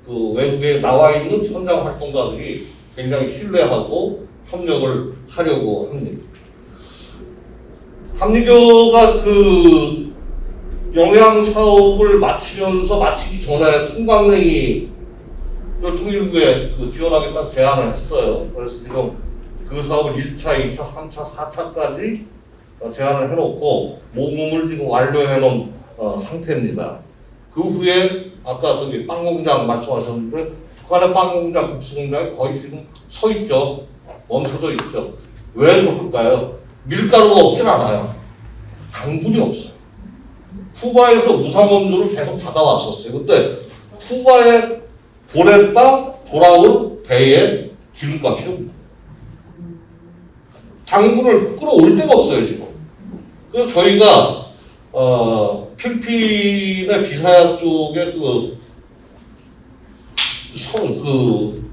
그 외국에 나와 있는 현장 활동가들이 굉장히 신뢰하고 협력을 하려고 합니다. 감리교가 그 영양 사업을 마치기 전에 통강냉이를 통일부에 지원하겠다는 제안을 했어요. 그래서 지금 그 사업을 1차, 2차, 3차, 4차까지 제안을 해놓고 모금을 지금 완료해 놓은 상태입니다. 그 후에 아까 저기 빵 공장 말씀하셨는데 북한의 빵 공장, 국수 공장이 거의 지금 서 있죠. 멈춰져 있죠. 왜 그럴까요? 밀가루가 없진 않아요. 당분이 없어요. 쿠바에서 무상원조를 계속 받아왔었어요. 근데 쿠바에 보냈다 돌아올 배에 기름값이 없는 거예요. 당분을 끌어올 데가 없어요, 지금. 그래서 저희가 필리핀의 비사야 쪽에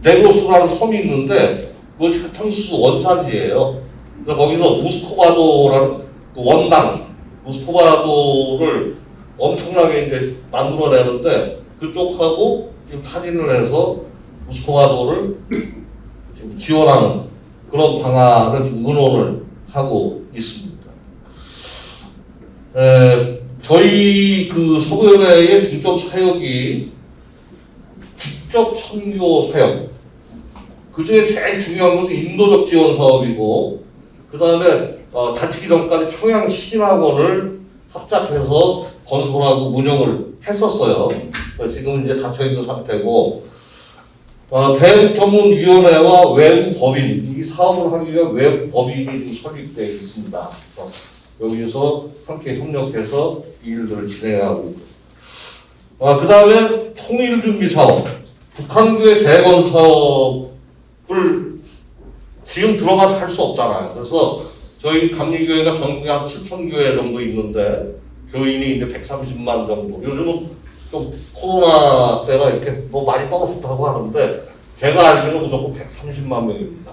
네그로스라는 섬이 있는데 그것이 사탕수수 원산지예요. 그래서 거기서 무스코바도라는 그 원당 무스코바도를 엄청나게 이제 만들어내는데 그쪽하고 지금 타진을 해서 무스코바도를 지금 지원하는 그런 방안을 지금 의논을 하고 있습니다. 저희 그 서구연회의 중점 사역이 직접 선교 사역. 그 중에 제일 중요한 것은 인도적 지원 사업이고, 그 다음에 다치기 전까지 청양신학원을 합작해서 건설하고 운영을 했었어요. 지금 이제 닫혀있는 상태고, 대북전문위원회와 외국법인, 이 사업을 하기 위한 외국법인이 설립되어 있습니다. 여기서 함께 협력해서 이 일들을 진행하고 있고. 그 다음에 통일준비사업, 북한교회 재건사업을 지금 들어가서 할 수 없잖아요. 그래서 저희 감리교회가 전국에 한 7,000교회 정도 있는데 교인이 이제 130만 정도. 요즘은 좀 코로나 때가 이렇게 뭐 많이 떨어졌다고 하는데 제가 알기로는 무조건 130만 명입니다.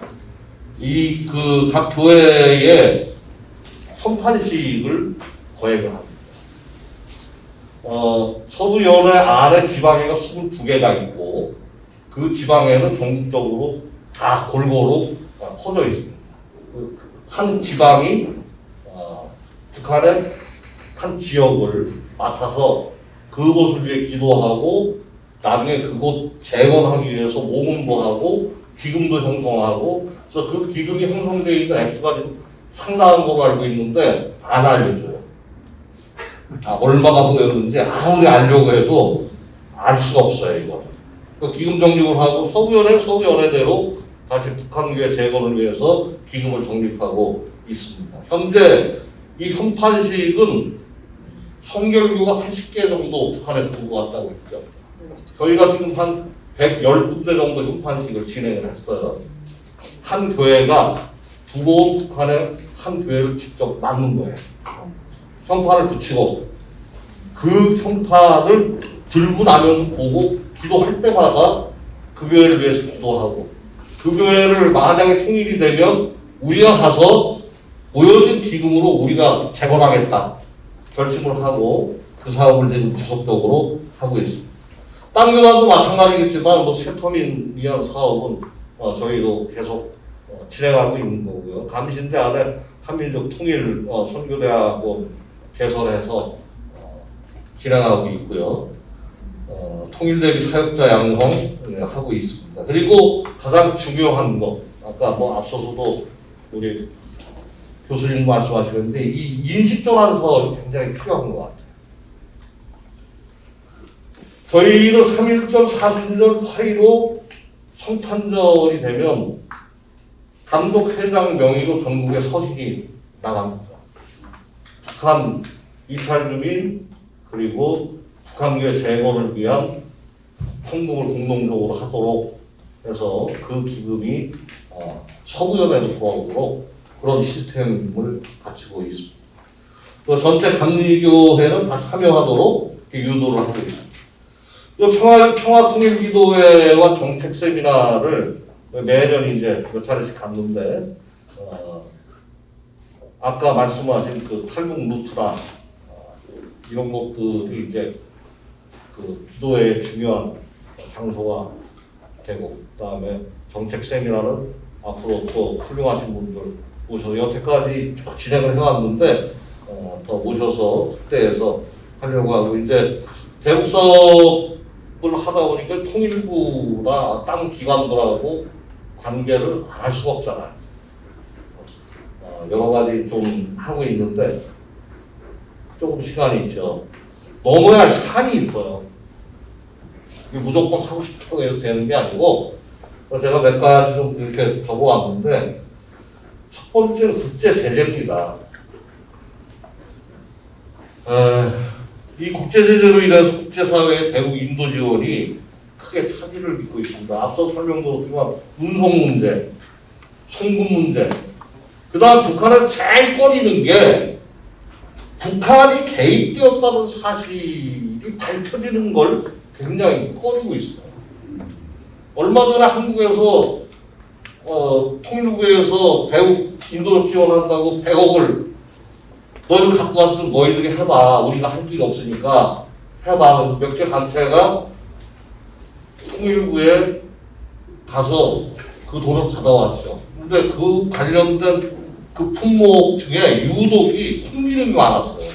이 그 각 교회에 선판식을 거행을 합니다. 서부연회 안에 지방회가 22개가 있고 그 지방회는 전국적으로 다 골고루 퍼져 있습니다. 한 지방이 북한의 한 지역을 맡아서 그곳을 위해 기도하고 나중에 그곳 재건하기 위해서 모금도 하고 기금도 형성하고 그래서 그 기금이 형성되어 있는 액수가 지금 상당한 걸로 알고 있는데 안 알려줘요. 얼마가 모였는지 아무리 알려고 해도 알 수가 없어요, 이거. 그 기금 적립을 하고 서구연회대로 다시 북한교회 재건을 위해서 기금을 적립하고 있습니다. 현재 이 현판식은 성결교가 80개 정도 북한에 들어왔다고 했죠. 저희가 지금 한 110군데 정도 현판식을 진행을 했어요. 한 교회가 두고 북한의 한 교회를 직접 만든 거예요. 현판을 붙이고 그 현판을 들고 나면서 보고 기도할 때마다 그 교회를 위해서 기도하고 그 교회를 만약에 통일이 되면 우리가 가서 모여진 기금으로 우리가 재건하겠다 결심을 하고 그 사업을 지금 지속적으로 하고 있습니다. 딴 교단도 마찬가지겠지만 뭐 세터민 위한 사업은 저희도 계속 진행하고 있는 거고요. 감신대 안에 한민족 통일 선교대학원 개설해서 진행하고 있고요. 통일대비 사역자 양성 하고 있습니다. 그리고 가장 중요한 거, 아까 뭐 앞서서도 우리 교수님 말씀하시는데 이 인식전환 사업이 굉장히 필요한 것 같아요. 저희는 3.1절, 4.1절, 8.15 성탄절이 되면 감독회장 명의로 전국에 서식이 나갑니다. 북한 이탈주민 그리고 북한교회 재건을 위한 헌금을 공동적으로 하도록 해서 그 기금이 서구연회로 돌아오도록 그런 시스템을 갖추고 있습니다. 또 전체 감리교회는 다 참여하도록 유도를 하고 있습니다. 평화통일기도회와 정책 세미나를 매년 이제 몇 차례씩 갔는데 아까 말씀하신 그 탈북 루트나 이런 것들이 이제 그 기도회의 중요한 장소가 되고 그다음에 정책 세미나는 앞으로 또 훌륭하신 분들 모셔서 여태까지 쭉 진행을 해왔는데 더 모셔서 특대해서 하려고 하고 이제 대북사업을 하다 보니까 통일부나 다른 기관들하고 관계를 안 할 수가 없잖아요. 여러 가지 좀 하고 있는데 조금 시간이 있죠. 넘어야 할 산이 있어요. 이게 무조건 하고 싶다고 해서 되는 게 아니고, 제가 몇 가지 좀 이렇게 적어왔는데, 첫 번째는 국제 제재입니다. 이 국제 제재로 인해서 국제사회의 대북 인도 지원이 크게 차질을 빚고 있습니다. 앞서 설명도 했지만 운송 문제, 송금 문제, 그 다음 북한은 제일 꺼리는 게 북한이 개입되었다는 사실이 밝혀지는 걸 굉장히 꺼리고 있어요. 얼마 전에 한국에서 통일부에서 대북 인도 지원한다고 100억을 너희들 갖고 왔으면 너희들이 해봐. 우리가 할 길이 없으니까 해봐. 몇 개 단체가 통일부에 가서 그 돈을 받아왔죠. 근데 그 관련된 그 품목 중에 유독이 콩기름이 많았어요.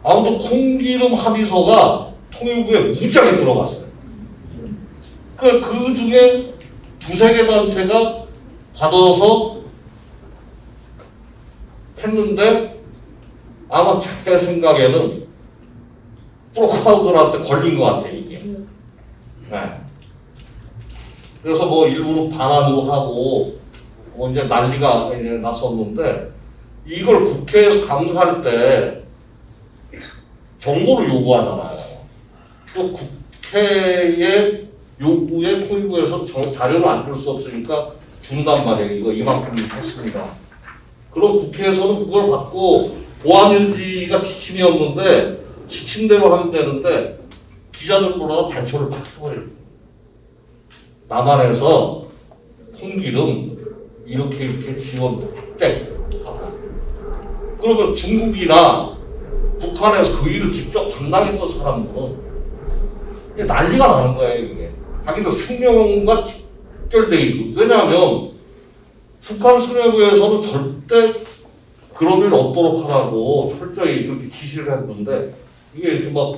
아무튼 콩기름 합의서가 통일부에 무지하게 들어갔어요. 그 중에 두세 개 단체가 받아서 했는데 아마 제 생각에는 브로커들한테 걸린 것 같아요, 이게. 네. 그래서 뭐 일부러 반환도 하고 뭐 이제 난리가 이제 났었는데 이걸 국회에서 감사할 때 정보를 요구하잖아요. 또 국회의 요구에 통일부에서 자료를 안 줄 수 없으니까 준단 말이에요. 이거 이만큼 했습니다. 그럼 국회에서는 그걸 받고 보안 유지가 지침이었는데 지침대로 하면 되는데 기자들보다 발표를 팍 해버려요. 남한에서 콩기름 이렇게 지원 땡 하고 그러면 중국이나 북한에서 그 일을 직접 담당했던 사람들은 이게 난리가 나는 거예요. 이게 자기들 생명과 직결돼 있고 왜냐하면 북한 수뇌부에서는 절대 그런 일 없도록 하라고 철저히 그렇게 지시를 했는데 이게 이렇게 막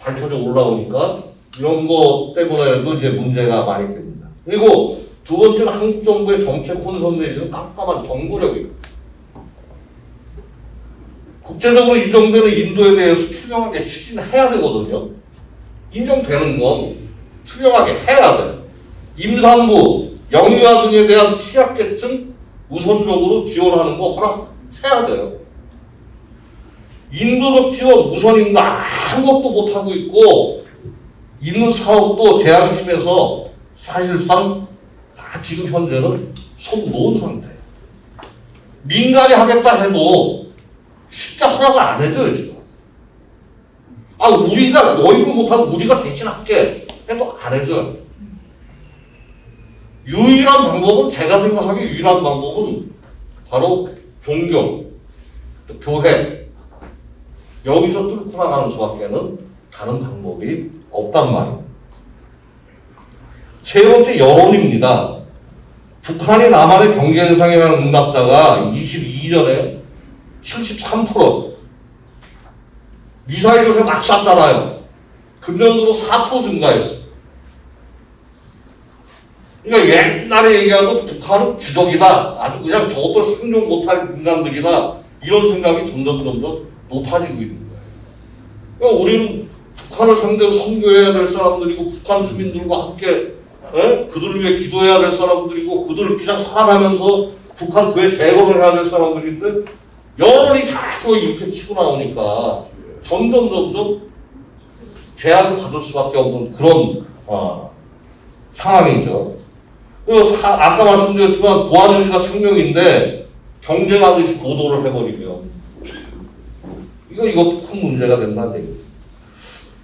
밝혀져 올라오니까 이런 것 때문에도 이제 문제가 많이 됩니다. 그리고 두 번째는 한국 정부의 정책 혼선 내지는 깜깜한 정보력이에요. 국제적으로 인정되는 인도에 대해서 투명하게 추진해야 되거든요. 인정되는 건 투명하게 해야 돼요. 임산부, 영유아 등에 대한 취약계층 우선적으로 지원하는 거 허락해야 돼요. 인도적 지원 우선입니다. 아무것도 못하고 있고 있는 사업도 제한심에서 사실상 다 지금 현재는 손 놓은 상태예요. 민간이 하겠다 해도 쉽게 허락을 안 해줘요 지금. 우리가 너희를 못하고 우리가 대신할게 해도 안 해줘요. 유일한 방법은 제가 생각하기에 유일한 방법은 바로 종교, 교회 여기서 뚫고 나가는 수밖에는 다른 방법이 없단 말이에요. 세 번째 여론입니다. 북한이 남한의 경제대상이라는 응답자가 22년에 73% 미사일을 막 쐈잖아요. 금년으로 4% 증가했어요. 그러니까 옛날에 얘기하고 북한은 주적이다. 아주 그냥 저것도 생존 못할 인간들이다. 이런 생각이 점점 높아지고 있는 거예요. 그러니까 우리는 북한을 상대로 선교해야 될 사람들이고 북한 주민들과 함께 그들을 위해 기도해야 될 사람들이고 그들을 그냥 살아가면서 북한 교회 재건을 해야 될 사람들인데 여론이 자꾸 이렇게 치고 나오니까 점점 제약을 받을 수밖에 없는 그런 상황이죠. 그리고 아까 말씀드렸지만 보안 유지가 생명인데 경쟁하듯이 보도를 해버리면 이것도 큰 문제가 된다는 얘기죠.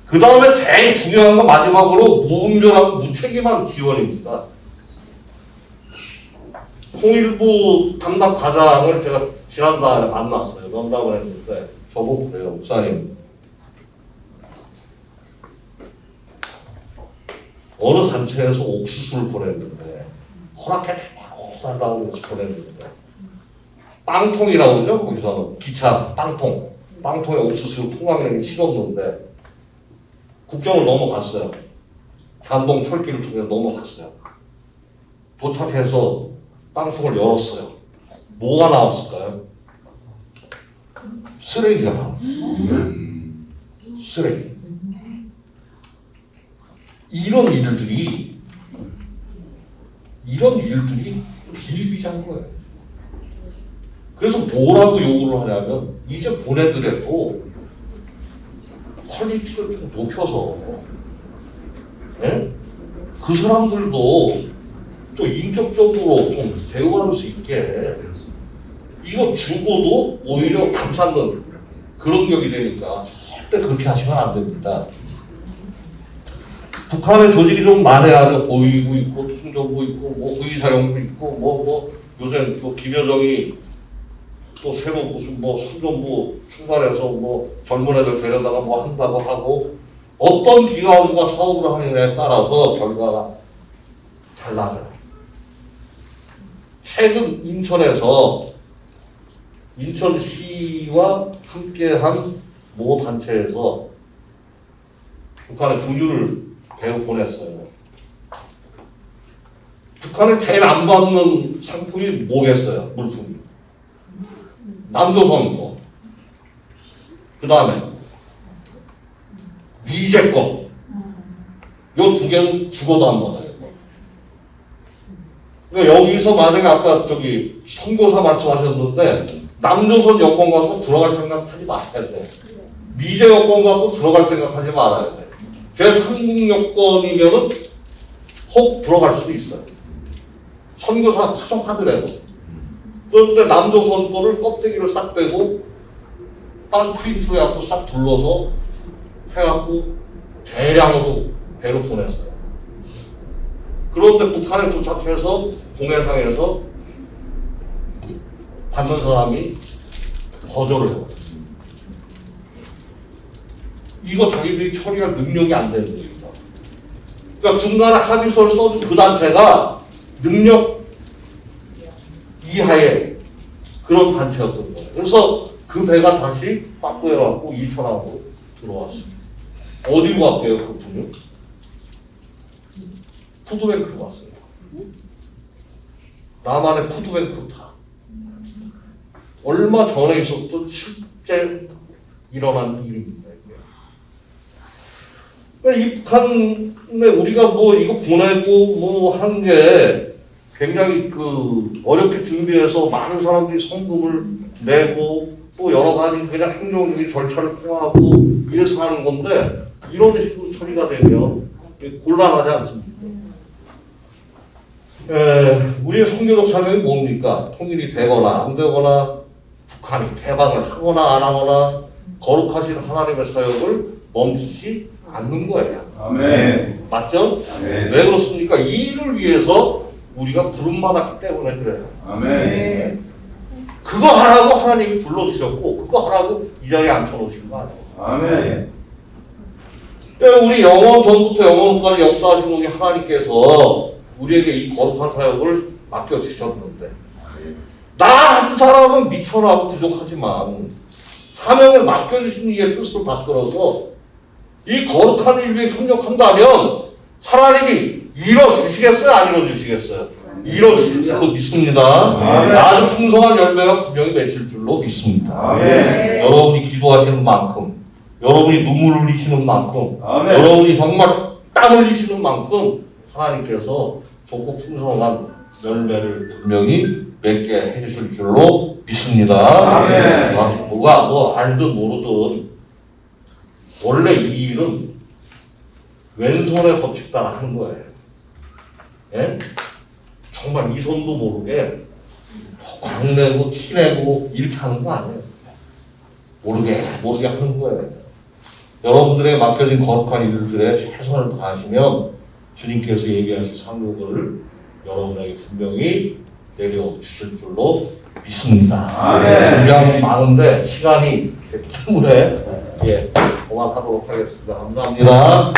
그 다음에 제일 중요한 건 마지막으로 무분별하고 무책임한 지원입니다. 통일부 담당 과장을 제가 지난달에 만났어요. 면담을 했는데 저보고 그래요. 목사님, 어느 단체에서 옥수수를 보냈는데 허락해달라고 해서 보냈는데 빵통이라고 그러죠? 거기서는 기차 빵통에 옥수수 통학량이 실었는데 국경을 넘어갔어요. 단동 철길을 통해 넘어갔어요. 도착해서 빵통을 열었어요. 뭐가 나왔을까요? 쓰레기가 나왔어요. 쓰레기. 이런 일들이 비일비재한 거예요. 그래서 뭐라고 요구를 하냐면 이제 보내더라도 퀄리티를 좀 높여서 예? 그 사람들도 또 인격적으로 좀 대우할 수 있게 이거 주고도 오히려 감사하는 그런 격이 되니까 절대 그렇게 하시면 안 됩니다. 북한의 조직이 좀 만회하려 보이고 있고 통정부 있고 뭐 후위사령부 있고 뭐 요새 또 김여정이 또 새로 무슨 뭐 선전부 출발해서 뭐 젊은 애들 데려다가 뭐 한다고 하고 어떤 기관과 사업을 하느냐에 따라서 결과가 달라져요. 최근 인천시와 함께한 모 단체에서 북한에 군유를 배로 보냈어요. 북한에 제일 안 받는 상품이 뭐겠어요? 물품이. 남조선 거. 그 다음에 미제 거. 요 두 개는 죽어도 안 받아요. 그러니까 여기서 만약에 아까 저기 선교사 말씀하셨는데 남조선 여권 갖고 들어갈 생각하지 마세요. 미제 여권 갖고 들어갈 생각하지 말아야 돼. 제3국 여권이면은 혹 들어갈 수도 있어요. 선교사 추정하더라도. 그런데 남조선 거를 껍데기를 싹 빼고 딴 프린트로 해갖고 싹 둘러서 해갖고 대량으로 배로 보냈어요. 그런데 북한에 도착해서 동해상에서 받는 사람이 거절을 해요. 이거 자기들이 처리할 능력이 안 되는 겁니다. 그러니까 중간에 합의서를 써준 그 단체가 능력 이하의 그런 단체였던 거예요. 그래서 그 배가 다시 빠꾸해갖고 이천항으로 들어왔어요. 어디로 갈게요, 그 분이? 푸드뱅크로 왔어요. 남한의 푸드뱅크로 다. 얼마 전에 있었던 실제 일어난 일입니다. 이 북한에 우리가 뭐 이거 보내고 뭐 하는 게 굉장히 그 어렵게 준비해서 많은 사람들이 성금을 내고 또 여러 가지 그냥 행정적인 절차를 통하고 이래서 하는 건데 이런 식으로 처리가 되면 곤란하지 않습니까? 우리의 선교적 사명이 뭡니까? 통일이 되거나 안 되거나 북한이 개방을 하거나 안 하거나 거룩하신 하나님의 사역을 멈추지 않는 거예요. 아멘. 맞죠? 아멘. 왜 그렇습니까? 이 일을 위해서 우리가 부름받았기 때문에 그래요. 아멘. 그거 하라고 하나님이 불러주셨고 그거 하라고 이 자리에 앉혀놓으신 거 아니에요. 아멘. 우리 영원 전부터 영원까지 역사하신 우리 하나님께서 우리에게 이 거룩한 사역을 맡겨주셨는데 나 한 사람은 미천하고 부족하지만 사명을 맡겨주신 이의 뜻을 받들어서 이 거룩한 일 위해 협력한다면 하나님이 이뤄주시겠어요? 안 이뤄주시겠어요? 이뤄주실 줄로 믿습니다. 아멘. 아주 풍성한 열매가 분명히 맺힐 줄로 믿습니다. 아멘. 여러분이 기도하시는 만큼 여러분이 눈물 흘리시는 만큼 아멘. 여러분이 정말 땀 흘리시는 만큼 하나님께서 좋고 풍성한 열매를 분명히 맺게 해주실 줄로 믿습니다. 아멘. 누가 뭐 알든 모르든 원래 이 일은 왼손에 거칠 따라 하는 거예요. 예? 정말 이 손도 모르게 광내고 티내고 이렇게 하는 거 아니에요. 모르게 하는 거예요. 여러분들의 맡겨진 거룩한 일들에 최선을 다하시면 주님께서 얘기하신 상급을 여러분에게 분명히 내려주실 줄로 믿습니다. 아멘. 준비한 건 많은데 시간이 됐기 때문에 그만하도록 하겠습니다. 감사합니다.